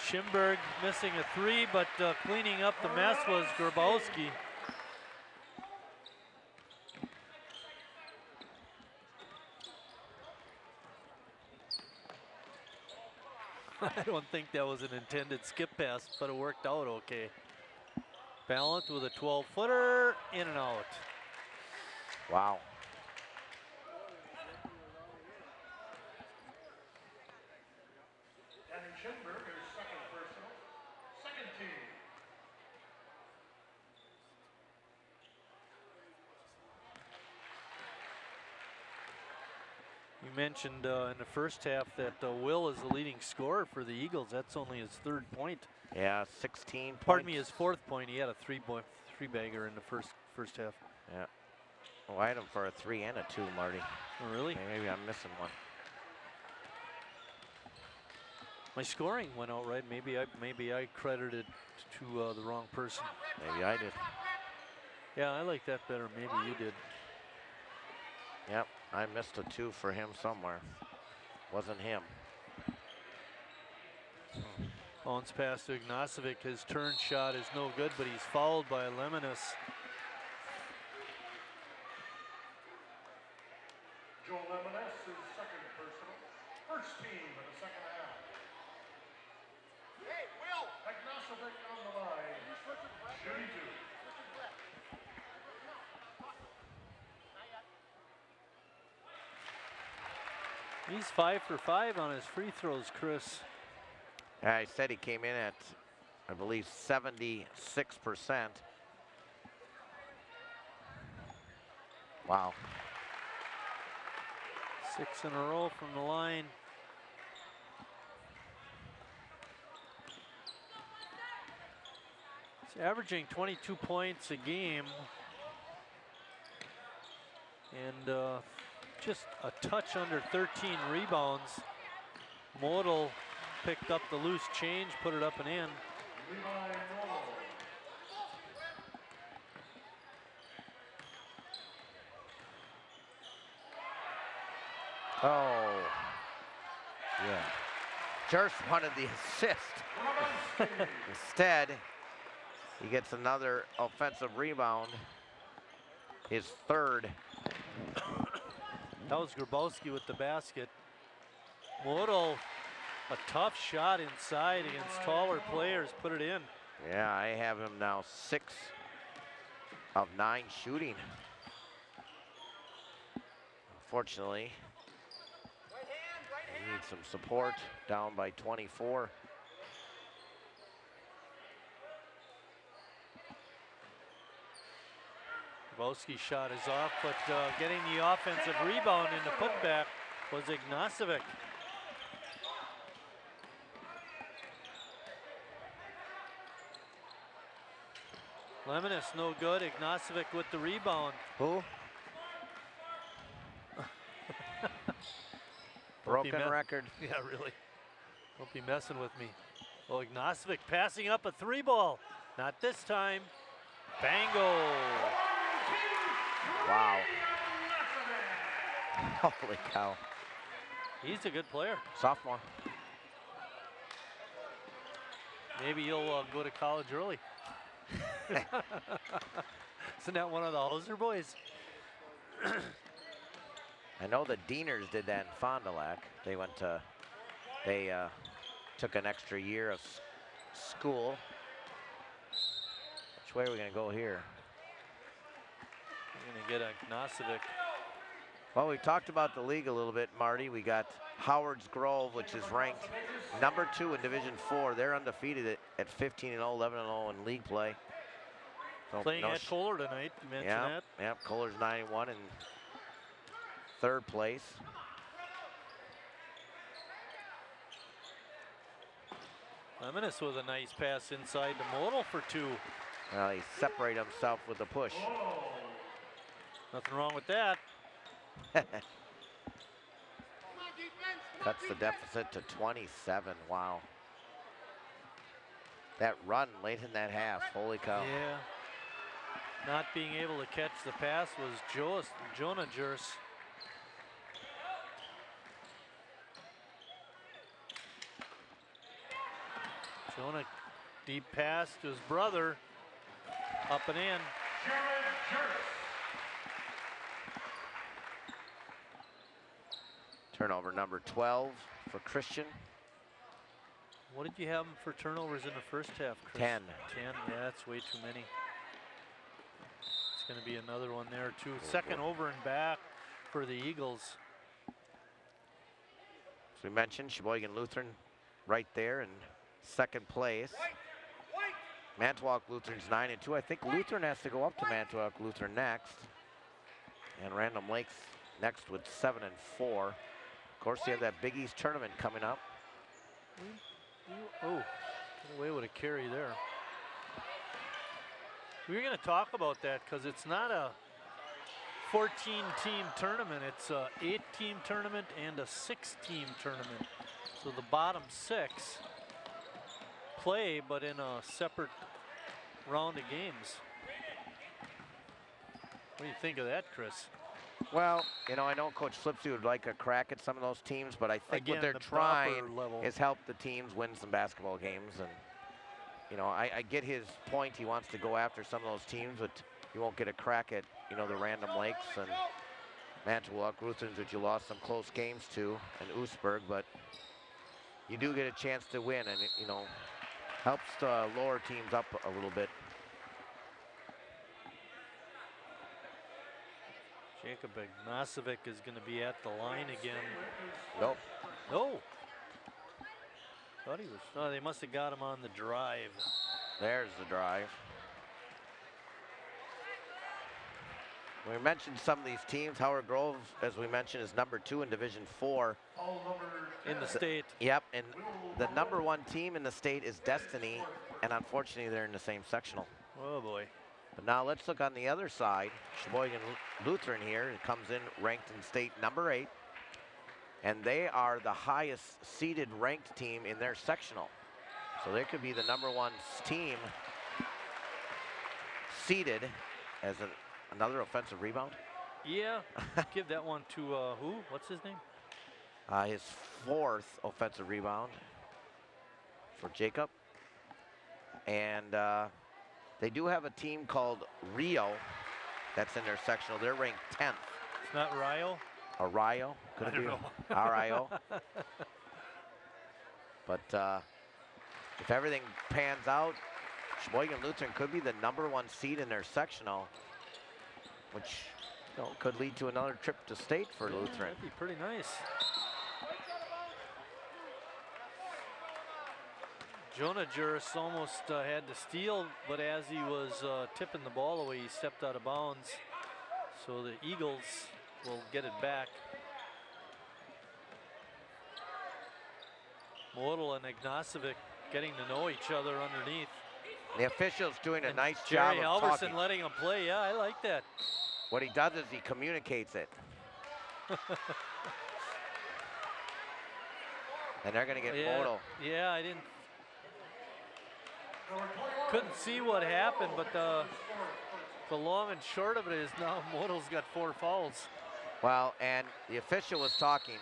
Schimberg missing a 3, but cleaning up the mess was Grabowski. I don't think that was an intended skip pass, but it worked out okay. Ballant with a 12-footer, in and out. Wow. Danny Schimberg, his second personal, second team. You mentioned in the first half that Will is the leading scorer for the Eagles. That's only his 3rd point. Yeah, 16 points. Pardon me, his 4th point. He had a three-bagger in the first half. Yeah. Oh, I had him for a 3 and a 2, Marty. Oh, really? Maybe I'm missing one. My scoring went out right. Maybe I credited to the wrong person. Maybe I did. Yeah, I like that better. Maybe you did. Yep, I missed a 2 for him somewhere. Wasn't him. Bounce pass to Ignacevic. His turn shot is no good, but he's fouled by Lemonis. Joe Lemonis, his second personal, first team in the second half. Hey, Will! Ignacevic on the line, shooting 2. He's 5 for 5 on his free throws, Chris. I said he came in at I believe 76%. Wow. 6 in a row from the line. He's averaging 22 points a game. And just a touch under 13 rebounds. Modal picked up the loose change, put it up and in. Oh, yeah. Jers wanted the assist. Instead, he gets another offensive rebound, his third. That was Grabowski with the basket. Modal, a tough shot inside against taller players, put it in. Yeah, I have him now 6 of 9 shooting. Unfortunately, he needs some support, down by 24. Grabowski's shot is off, but getting the offensive rebound in the putback was Ignacevic. Lemonis no good. Ignacevic with the rebound. Who? Broken record. Yeah, really. Don't be messing with me. Well, Ignacevic passing up a 3-ball. Not this time. Bango. Wow. Holy cow. He's a good player. Sophomore. Maybe he'll go to college early. Isn't that one of the Hauser boys? I know the Deaners did that in Fond du Lac. They went to, they took an extra year of school. Which way are we gonna go here? We're gonna get Ignacevic. Well, we talked about the league a little bit, Marty. We got Howard's Grove, which is ranked number 2 in Division 4. They're undefeated at 15-0, 11-0 in league play. So Playing at Kohler tonight, you mentioned that. Yeah, Kohler's 9-1 in 3rd place. Lemonis with a nice pass inside to Modal for 2. Well, he separated himself with the push. Nothing wrong with that. Cuts the deficit to 27. Wow. That run late in that half, holy cow. Yeah. Not being able to catch the pass was Jonah Jers. Jonah, deep pass to his brother. Up and in. Turnover number 12 for Christian. What did you have for turnovers in the first half, Chris? 10. 10, yeah, that's way too many. It's going to be another one there, too. Second over and back for the Eagles. As we mentioned, Sheboygan Lutheran right there in 2nd place. Manitowoc Lutheran's 9-2. I think Lutheran has to go up to Manitowoc Lutheran next. And Random Lakes next with 7-4. Of course, you have that Big East tournament coming up. Oh, get away with a carry there. We were going to talk about that because it's not a 14-team tournament. It's a 8-team tournament and a 6-team tournament. So the bottom 6 play, but in a separate round of games. What do you think of that, Chris? Well, you know, I know Coach Flipsy would like a crack at some of those teams, but I think Again, what they're the trying level is help the teams win some basketball games. And, you know, I get his point. He wants to go after some of those teams, but you won't get a crack at, you know, the Random Lakes and Manitowoc Lutherans, which you lost some close games to, and Oostburg, but you do get a chance to win, and, you know, helps the lower teams up a little bit. Jacob Ignacevic is going to be at the line again. Nope. No. Thought he was. Oh, they must have got him on the drive. There's the drive. We mentioned some of these teams. Howard Grove, as we mentioned, is #2 in Division 4. In the state. Yep, and the #1 team in the state is Destiny, and unfortunately they're in the same sectional. Oh boy. But now let's look on the other side. Sheboygan Lutheran here, it comes in ranked in state #8, and they are the highest seeded ranked team in their sectional. So they could be the #1 team seeded as another offensive rebound. Yeah, give that one to who? What's his name? His 4th offensive rebound for Jacob. And they do have a team called Rio that's in their sectional. They're ranked 10th. It's not Rio? Or Rio? Could it be? RIO. But if everything pans out, Sheboygan Lutheran could be the #1 seed in their sectional, which could lead to another trip to state for Lutheran. That'd be pretty nice. Jonah Juris almost had to steal, but as he was tipping the ball away, he stepped out of bounds. So the Eagles will get it back. Model and Ignacevic getting to know each other underneath. The official's doing a nice Jerry job of Halverson talking. letting him play. Yeah, I like that. What he does is he communicates it. And they're going to get Model. Yeah, I couldn't see what happened, but the long and short of it is now Model's got 4 fouls. Well, and the official was talking,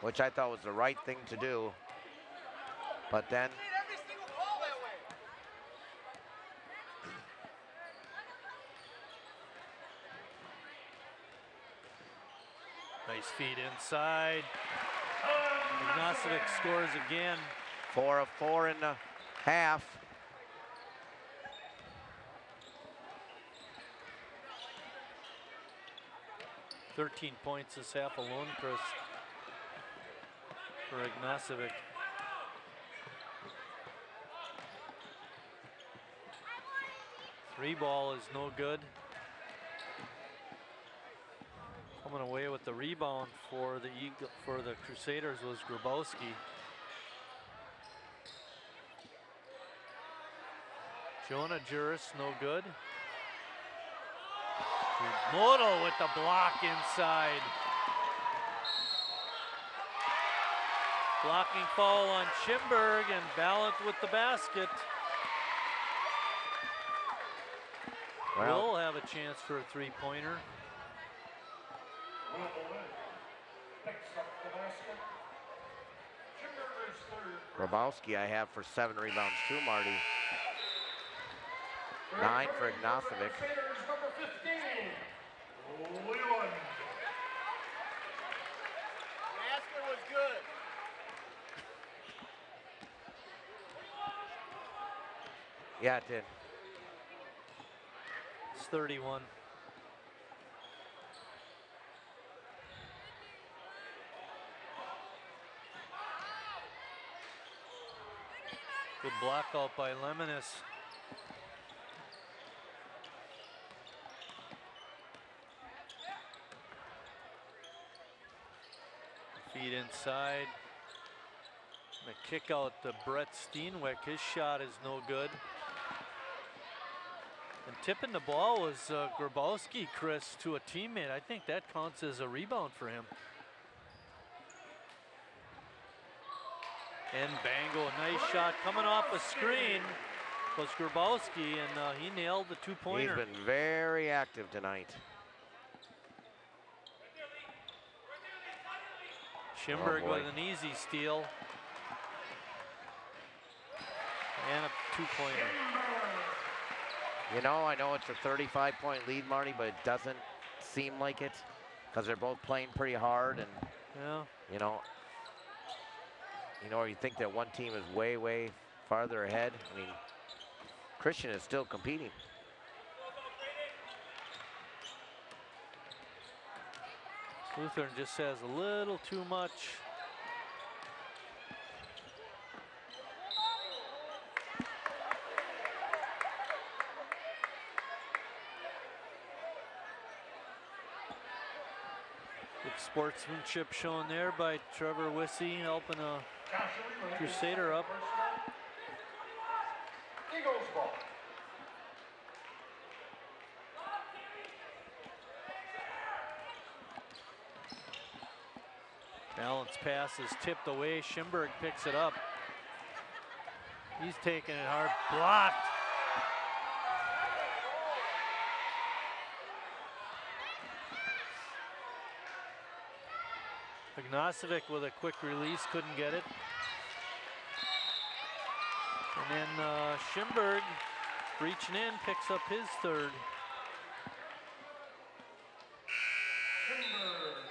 which I thought was the right thing to do. But then nice feed inside. Ignacevic scores again. 4 of 4 in the half. $13 points this half alone, Chris, for Ignacevic. Three ball is no good. Coming away with the rebound for the Crusaders was Grabowski. Jonah Juris, no good. Model with the block inside. Blocking foul on Schimberg and Ballant with the basket. Well, We'll have a chance for a three-pointer. Grabowski I have for 7 rebounds too, Marty. 9 for Ignacevic. was good. Yeah, it did. It's 31. Good block out by Lemonis. Feed inside. And a kick out to Brett Steenwick. His shot is no good. And tipping the ball was Grabowski, Chris, to a teammate. I think that counts as a rebound for him. And Bango, nice shot coming off a screen was Grabowski, and he nailed the two-pointer. He's been very active tonight. Schimberg boy. with an easy steal. And a two-pointer. You know, I know it's a 35-point lead, Marty, but it doesn't seem like it because they're both playing pretty hard, and yeah, you know, you think that one team is way, way farther ahead. I mean, Christian is still competing. Lutheran just has a little too much Good sportsmanship shown there by Trevor Wissey, helping a Crusader up. Eagles ball. Balance pass is tipped away. Schimberg picks it up. He's taking it hard. Blocked. Ignacevic with a quick release, couldn't get it. And then Schimberg reaching in, picks up his third. Schimberg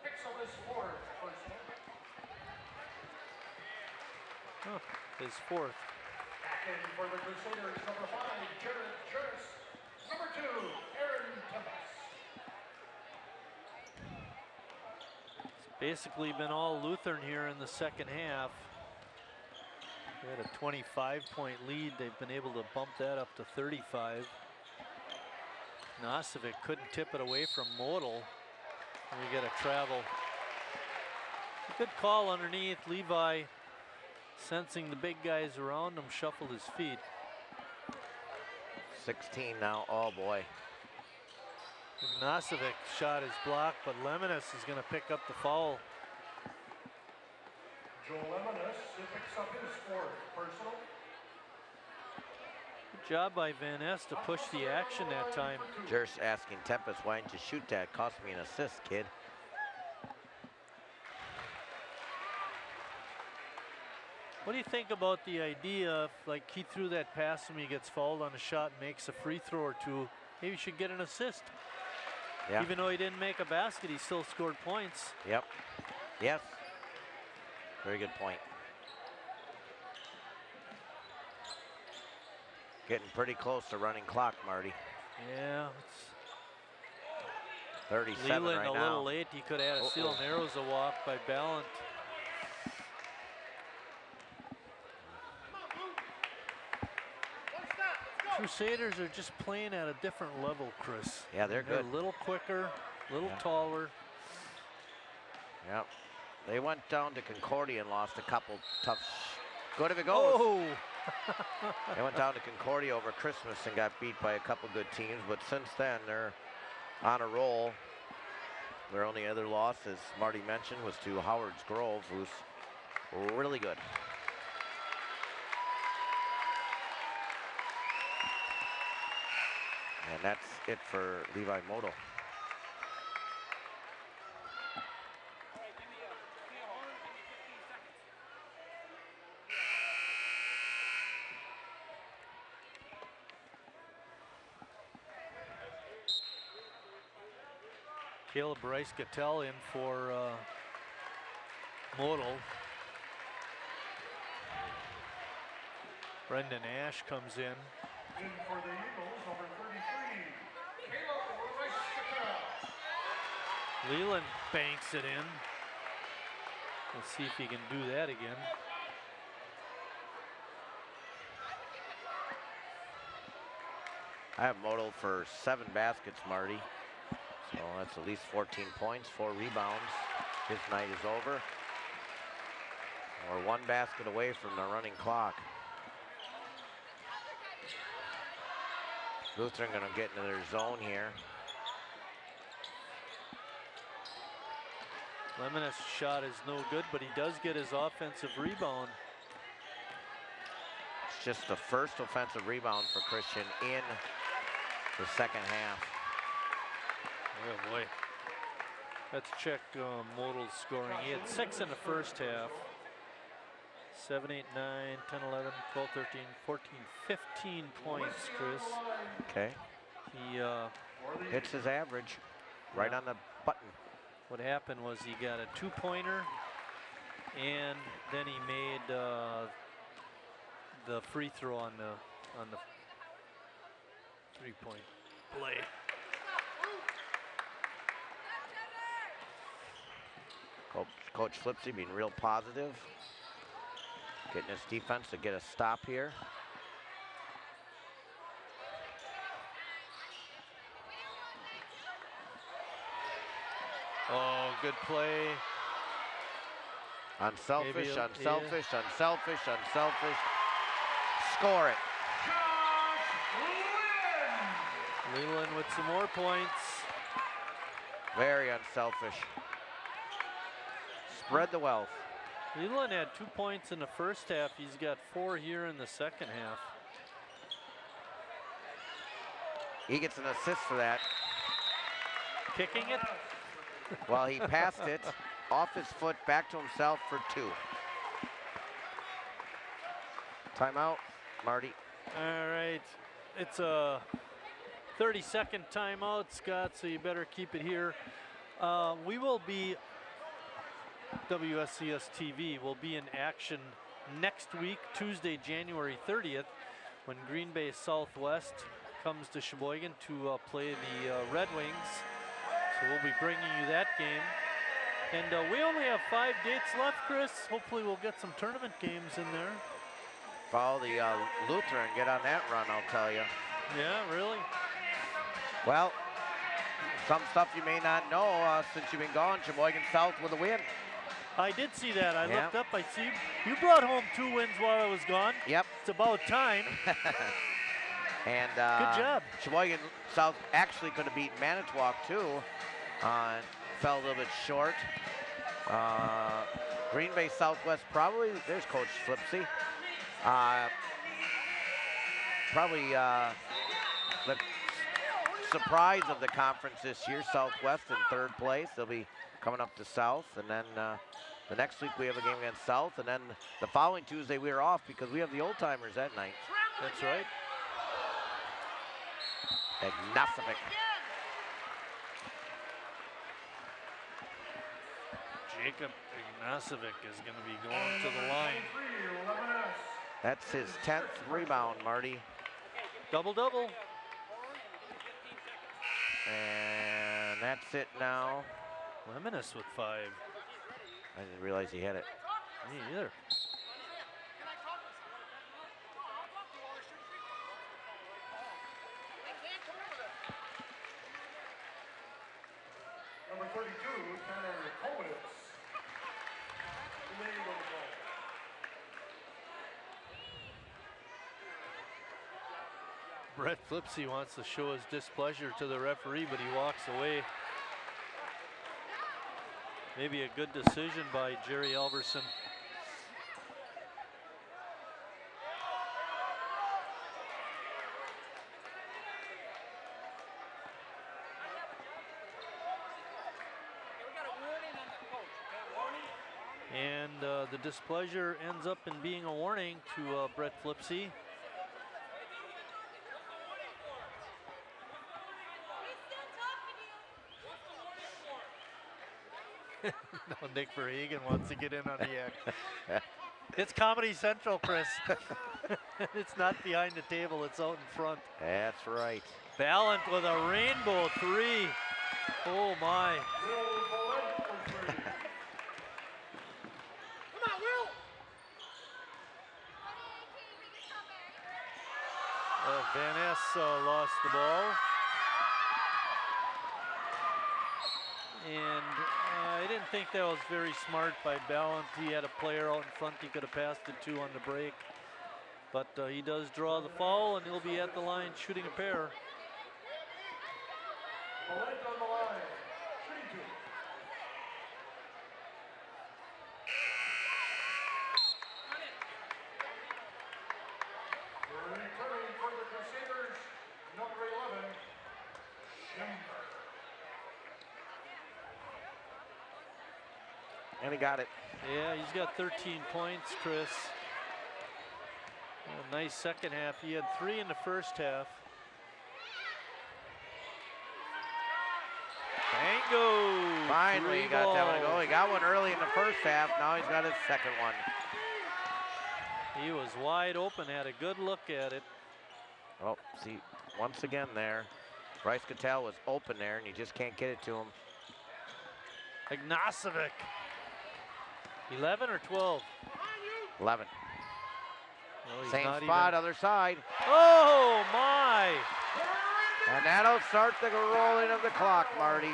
picks up his fourth personal. Oh, his fourth. Back in for the Crusaders, number 5, Jared Juris. Number 2, Aaron Tempest. Basically been all Lutheran here in the second half. They had a 25-point lead. They've been able to bump that up to 35. Ignacevic couldn't tip it away from Model. And we get a travel. A good call underneath. Levi, sensing the big guys around him, shuffled his feet. 16 now, oh boy. Ignacevic shot is blocked, but Lemonis is going to pick up the foul. Joel Lemonis picks up his fourth personal. Good job by Van Ness to push the action that time. Just asking Tempest, why didn't you shoot that? Cost me an assist, kid. What do you think about the idea of, like, he threw that pass and he gets fouled on a shot and makes a free throw or two, maybe he should get an assist. Yeah. Even though he didn't make a basket, he still scored points. Yep. Yes. Very good point. Getting pretty close to running clock, Marty. Yeah. 37 Leland right a now. little late. He could have had a steal. Narrows a walk by Ballant. Crusaders are just playing at a different level, Chris. Yeah, they're good. A little quicker, a little taller. Yep. They went down to Concordia and lost a couple tough. Good if it goes. Oh! They went down to Concordia over Christmas and got beat by a couple good teams, but since then they're on a roll. Their only other loss, as Marty mentioned, was to Howard's Grove, who's really good. And that's it for Levi Model. Caleb Bryce Gattell in for Model. Brendan Ash comes in. In for the Eagles, number 33, Caleb Rice-Gattell. Leland banks it in. Let's see if he can do that again. I have Model for 7 baskets, Marty. So that's at least 14 points, 4 rebounds. His night is over. We're 1 basket away from the running clock. Lutheran gonna get into their zone here. Lemonis' shot is no good, but he does get his offensive rebound. It's just the first offensive rebound for Christian in the second half. Oh boy. Let's check Modal's scoring. He had 6 in the first half. 7, 8, 9, 10, 11, 12, 13, 14, 15 points, Chris. Okay. He hits his average right on the button. What happened was he got a 2-pointer, and then he made the free throw on the 3-point play. Coach Flipsy being real positive. Getting his defense to get a stop here. Oh, good play. Unselfish, Maybe a- unselfish, unselfish, unselfish. Score it. Leland with some more points. Very unselfish. Spread the wealth. Leland had 2 points in the first half. He's got 4 here in the second half. He gets an assist for that. Kicking it? Well, he passed it off his foot back to himself for 2. Timeout, Marty. All right. It's a 30-second timeout, Scott, so you better keep it here. We will be, WSCS TV will be in action next week, Tuesday, January 30th, when Green Bay Southwest comes to Sheboygan to play the Red Wings. So we'll be bringing you that game. And we only have 5 dates left, Chris. Hopefully we'll get some tournament games in there. Follow the Lutheran, get on that run, I'll tell you. Yeah, really? Well, some stuff you may not know since you've been gone. Sheboygan South with a win. I did see that. I Yeah. looked up. I see you brought home 2 wins while I was gone. Yep. It's about time. And Good job. Sheboygan South actually could have beaten Manitowoc too. Fell a little bit short. Green Bay Southwest probably, there's Coach Flipsy. Probably the surprise of the conference this year, Southwest in 3rd place. They'll be coming up to South, and then the next week we have a game against South, and then the following Tuesday we are off because we have the Old Timers that night. That's right. Ignacevic. Jacob Ignacevic is going to be going to the line. That's his 10th rebound, Marty. Double-double. And that's it now. Lemonis with 5. I didn't realize he had it. Me either. Number 32, Tanner Komenitz. Brett Flipsy wants to show his displeasure to the referee, but he walks away. Maybe a good decision by Jerry Elverson. And the displeasure ends up in being a warning to Brett Flipsy. No, Nick Verhagen wants to get in on the act. It's Comedy Central, Chris. It's not behind the table, it's out in front. That's right. Ballant with a rainbow 3. Oh my. Van Ness lost the ball. And I didn't think that was very smart by Ballant. He had a player out in front he could have passed it to on the break. But he does draw the foul, and he'll be at the line shooting a pair. Ballant on the line, shooting 2. Returning for the Crusaders, number 11, Schember. And he got it. Yeah, he's got 13 points, Chris. A nice second half. He had 3 in the first half. Tango! Finally, he got that one to go. He got one early in the first half. Now he's got his second one. He was wide open, had a good look at it. Oh, see, once again there. Bryce Cattell was open there, and you just can't get it to him. Ignacevic. 11 or 12? 11. Well, Same spot, other side. Oh, my. And that'll start the rolling of the clock, Marty.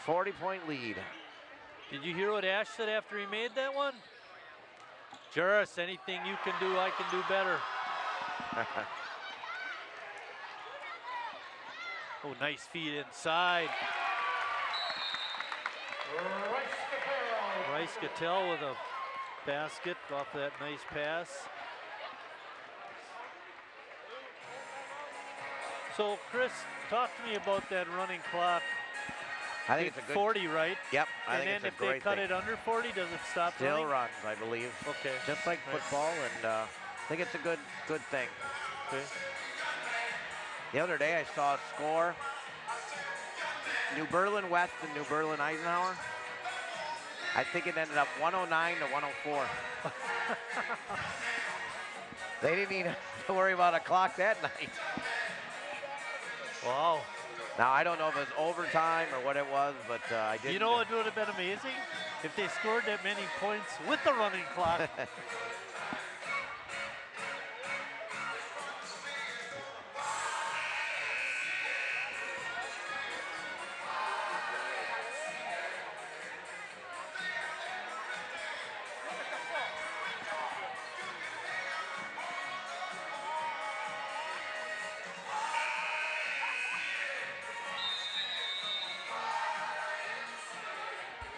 40-point lead. Did you hear what Ash said after he made that one? Juris, anything you can do, I can do better. Oh, nice feed inside. Bryce Gattell with a basket off that nice pass. So, Chris, talk to me about that running clock. I think it's a good 40, right? Yep, I think and it's then a if great they cut thing. it under 40, does it stop Still running? runs, I believe. Okay. Just like Nice. football, and I think it's a good thing. Okay. The other day I saw a score. New Berlin West and New Berlin Eisenhower. I think it ended up 109 to 104. They didn't even have to worry about a clock that night. Wow. Now, I don't know if it was overtime or what it was, but I did. You know what would have been amazing? If they scored that many points with the running clock.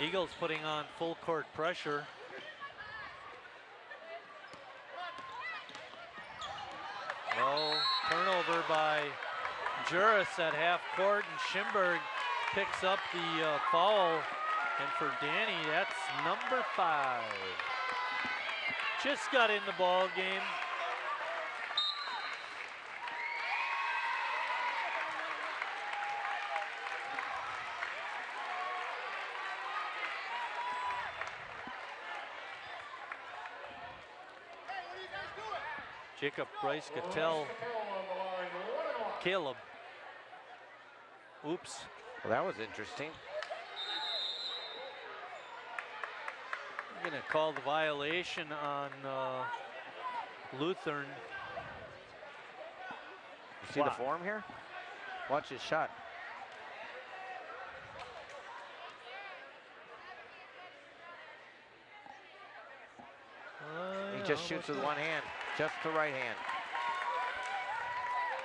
Eagles putting on full court pressure. Oh, turnover by Juris at half court, and Schimberg picks up the foul. And for Danny, that's number 5. Just got in the ball game. Jacob Bryce Gattell. Caleb. Oops. Well, that was interesting. I'm going to call the violation on Lutheran. You see the form here? Watch his shot. He just shoots with one hand, just the right hand.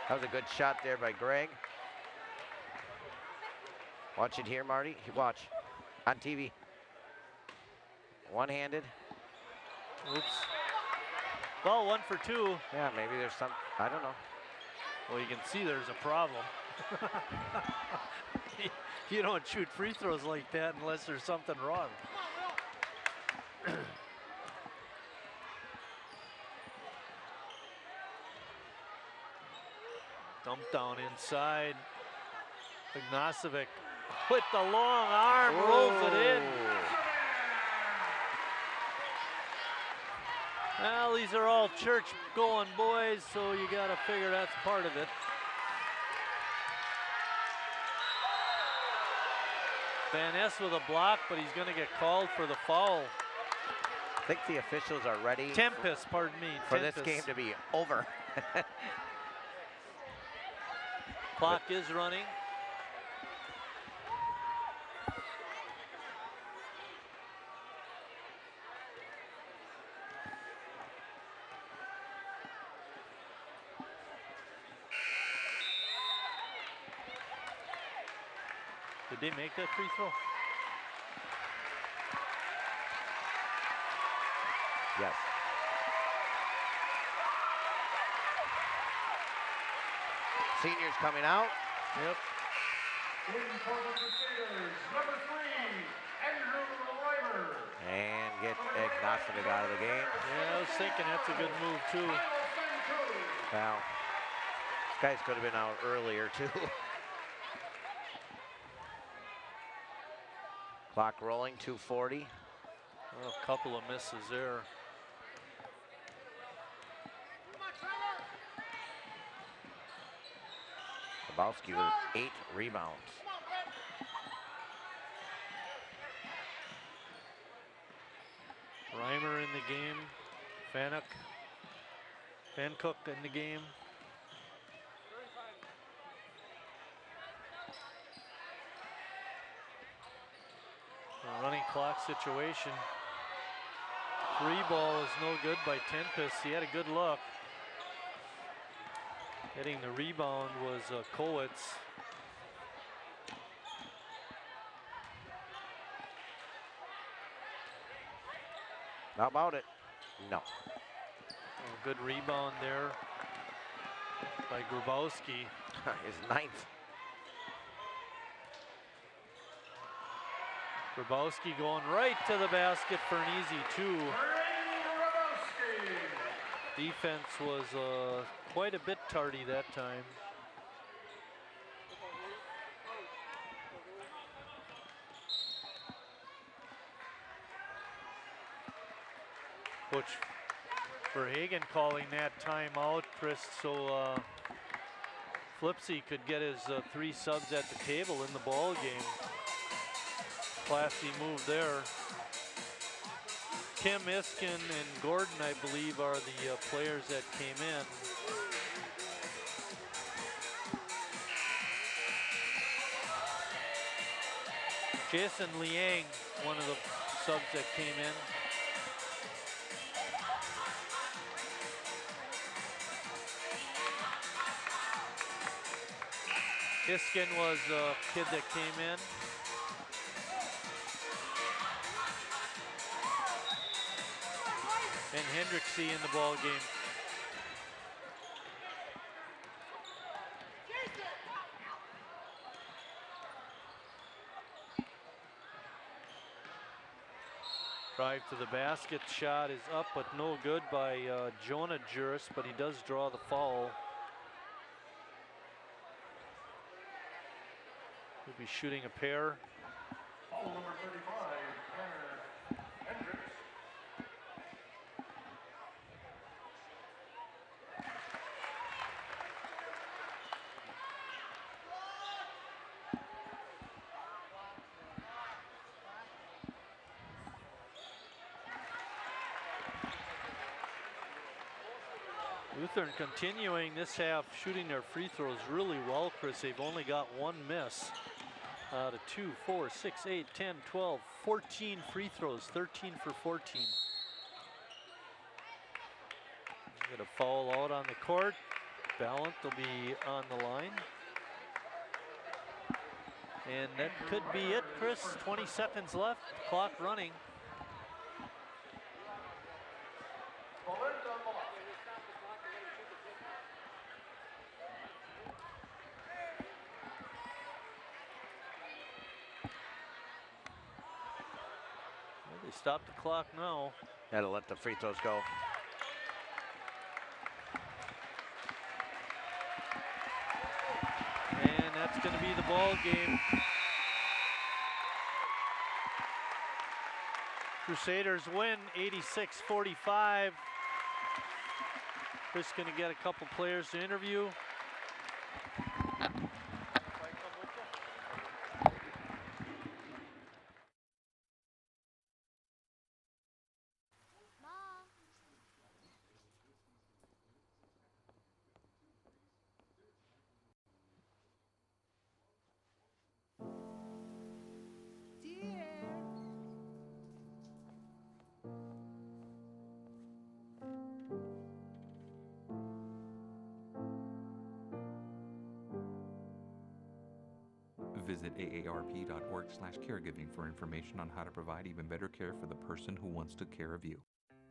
That was a good shot there by Greg. Watch it here, Marty. Watch. On TV. One-handed. Oops. Well, 1 for 2. Yeah, maybe there's some, I don't know. Well, you can see there's a problem. You don't shoot free throws like that unless there's something wrong. Dump down inside. Ignacevic with the long arm, rolls it in. Well, these are all church-going boys, so you got to figure that's part of it. Van Ness with a block, but he's going to get called for the foul. I think the officials are ready. Tempest, pardon me. For this game to be over. Clock is running. Did they make that free throw? Yes. Seniors coming out. Yep. In for the Crusaders, number 3, Andrew Reimer. And get Ignacevic out of the game. Yeah, I was thinking that's a good move too. Well, these guys could have been out earlier too. Clock rolling, 2:40. Well, a couple of misses there. Lebowski with 8 rebounds. Reimer in the game. Fancook in the game. A running clock situation. Free ball is no good by Tempest. He had a good look. Getting the rebound was Kowitz. How about it? No. A good rebound there by Grabowski. His ninth. Grabowski going right to the basket for an easy two. Defense was quite a bit tardy that time. Coach Verhagen calling that timeout, Chris, so Flipsy could get his 3 subs at the table in the ball game. Classy move there. Kim Iskin and Gordon, I believe, are the players that came in. Jason Liang, one of the subs that came in. Iskin was a kid that came in. And Hendricksy in the ball game. Drive to the basket, shot is up but no good by Jonah Juris, but he does draw the foul. He'll be shooting a pair. Foul number 35, Tanner Hendricks. Lutheran continuing this half, shooting their free throws really well, Chris. They've only got 1 miss. Out of 2, 4, 6, 8, 10, 12, 14 free throws, 13 for 14. Get a foul out on the court. Ballant will be on the line. And that could be it, Chris. 20 seconds left, clock running. They stop the clock now. That'll let the free throws go. And that's going to be the ball game. Crusaders win 86-45. Chris going to get a couple players to interview. Visit aarp.org/caregiving for information on how to provide even better care for the person who wants to care of you.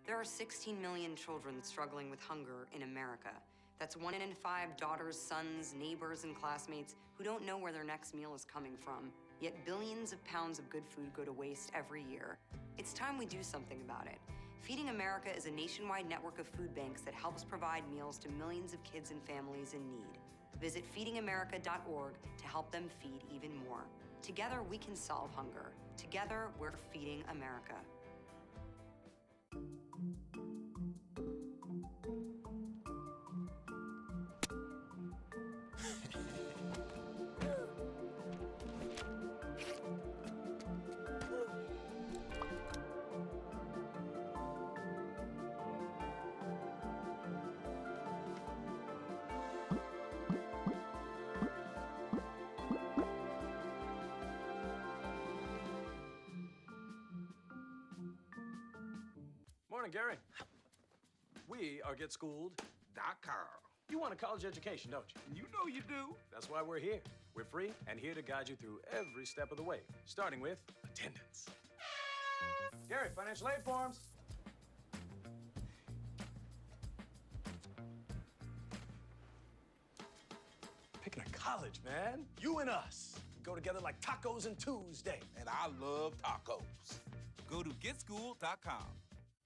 There are 16 million children struggling with hunger in America. That's 1 in 5 daughters, sons, neighbors, and classmates who don't know where their next meal is coming from. Yet billions of pounds of good food go to waste every year. It's time we do something about it. Feeding America is a nationwide network of food banks that helps provide meals to millions of kids and families in need. Visit feedingamerica.org to help them feed even more. Together, we can solve hunger. Together, we're feeding America. morning, Gary. We are GetSchooled.com. You want a college education, don't you? You know you do. That's why we're here. We're free and here to guide you through every step of the way, starting with attendance. Gary, financial aid forms. Picking a college, man. You and us. We go together like tacos and Tuesday. And I love tacos. Go to GetSchool.com.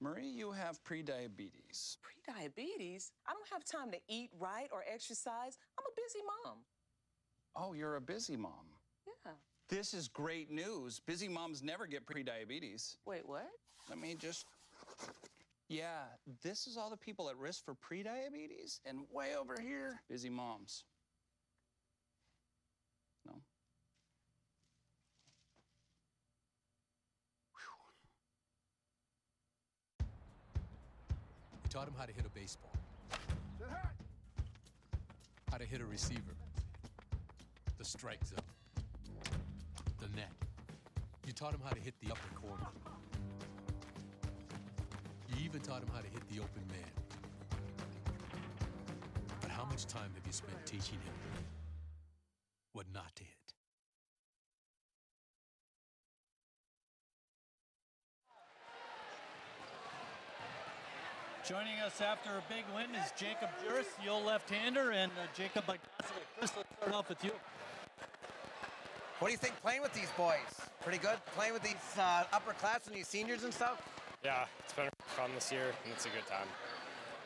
Marie, you have prediabetes. Prediabetes? I don't have time to eat right or exercise. I'm a busy mom. Oh, you're a busy mom. Yeah. This is great news. Busy moms never get prediabetes. Wait, what? Let me just... Yeah, this is all the people at risk for prediabetes, and way over here, busy moms. No? We taught him how to hit a baseball, how to hit a receiver, the strike zone, the net. You taught him how to hit the upper corner. You even taught him how to hit the open man. But how much time have you spent teaching him what not to hit? Joining us after a big win is Jacob Juris, the old left-hander, and Jacob Bogdanovic. Chris, let's start off with you. What do you think playing with these boys? Pretty good playing with these upperclassmen, these seniors and stuff? Yeah, it's been fun this year, and it's a good time.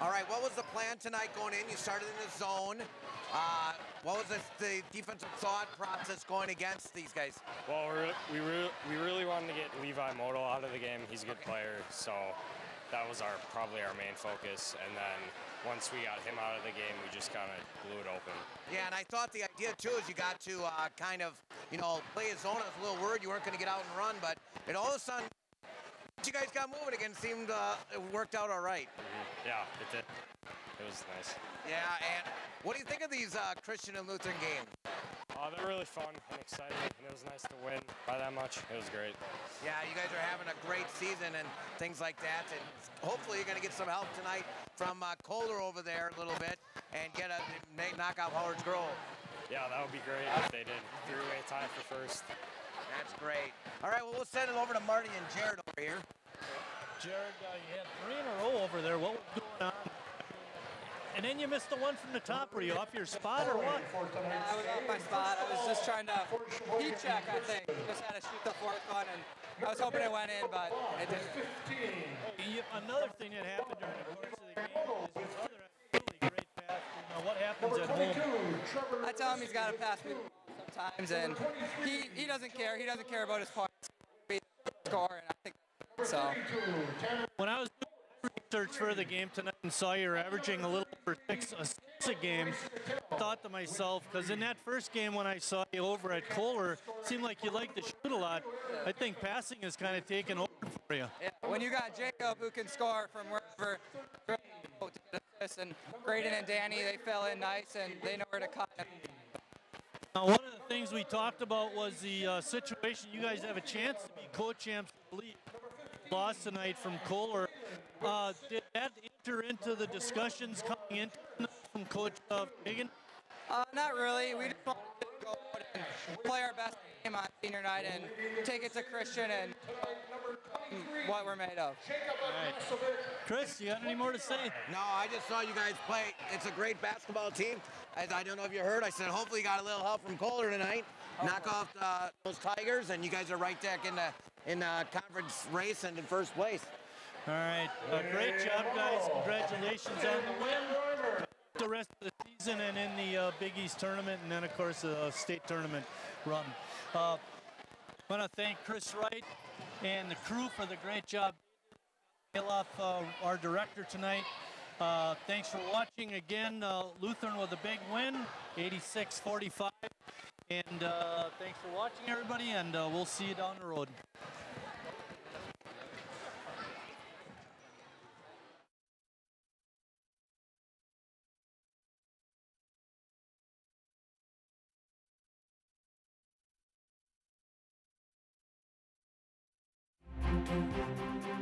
All right, what was the plan tonight going in? You started in the zone. What was the defensive thought process going against these guys? Well, we really wanted to get Levi Moto out of the game. He's a good player, so that was probably our main focus. And then once we got him out of the game, we just kind of blew it open. Yeah, and I thought the idea too is you got to kind of, play a zone. I was a little worried you weren't going to get out and run, but it all of a sudden, you guys got moving again. Seemed it worked out all right. Mm-hmm. Yeah, it did. It was nice. Yeah, and what do you think of these Christian and Lutheran games? They're really fun and exciting, and it was nice to win by that much. It was great. Yeah, you guys are having a great season and things like that, and hopefully you're going to get some help tonight from Kohler over there a little bit and knock out Howard's Grove. Yeah, that would be great if they did. Three-way tie for first. That's great. All right, well, we'll send it over to Marty and Jared over here. Jared, you had 3 in a row over there. What was going on? And then you missed the one from the top. Were you off your spot or what? I was off my spot. I was just trying to heat check, I think. Just had to shoot the fourth one, and I was hoping it went in, but it didn't. Another thing that happened during the course of the game is your brother had a really great pass. What happens at home? I tell him he's got to pass me sometimes, and he doesn't care. He doesn't care about his points. He score, and I think so. When I was doing research for the game tonight and saw you're averaging a little over 6 assists a game, I thought to myself, because in that first game when I saw you over at Kohler, it seemed like you like to shoot a lot. I think passing is kind of taken over for you. Yeah, when you got Jacob who can score from wherever, and Graydon and Danny, they fell in nice and they know where to cut. Now, one of the things we talked about was the situation. You guys have a chance to be co-champs of the league. Lost tonight from Kohler. Did that enter into the discussions coming in from Coach Hagan? Not really. We just wanted to go out and play our best game on senior night and take it to Christian and what we're made of. Right. Chris, you got any more to say? No, I just saw you guys play. It's a great basketball team. I don't know if you heard. I said hopefully you got a little help from Kohler tonight. Knock off those Tigers, and you guys are right back in the conference race and in first place. All right. Great job, guys. Congratulations on the win. The rest of the season and in the Big East tournament, and then, of course, the state tournament run. I want to thank Chris Wright and the crew for the great job. Off our director tonight. Thanks for watching again. Lutheran with a big win, 86-45. And thanks for watching, everybody, and we'll see you down the road. Thank you.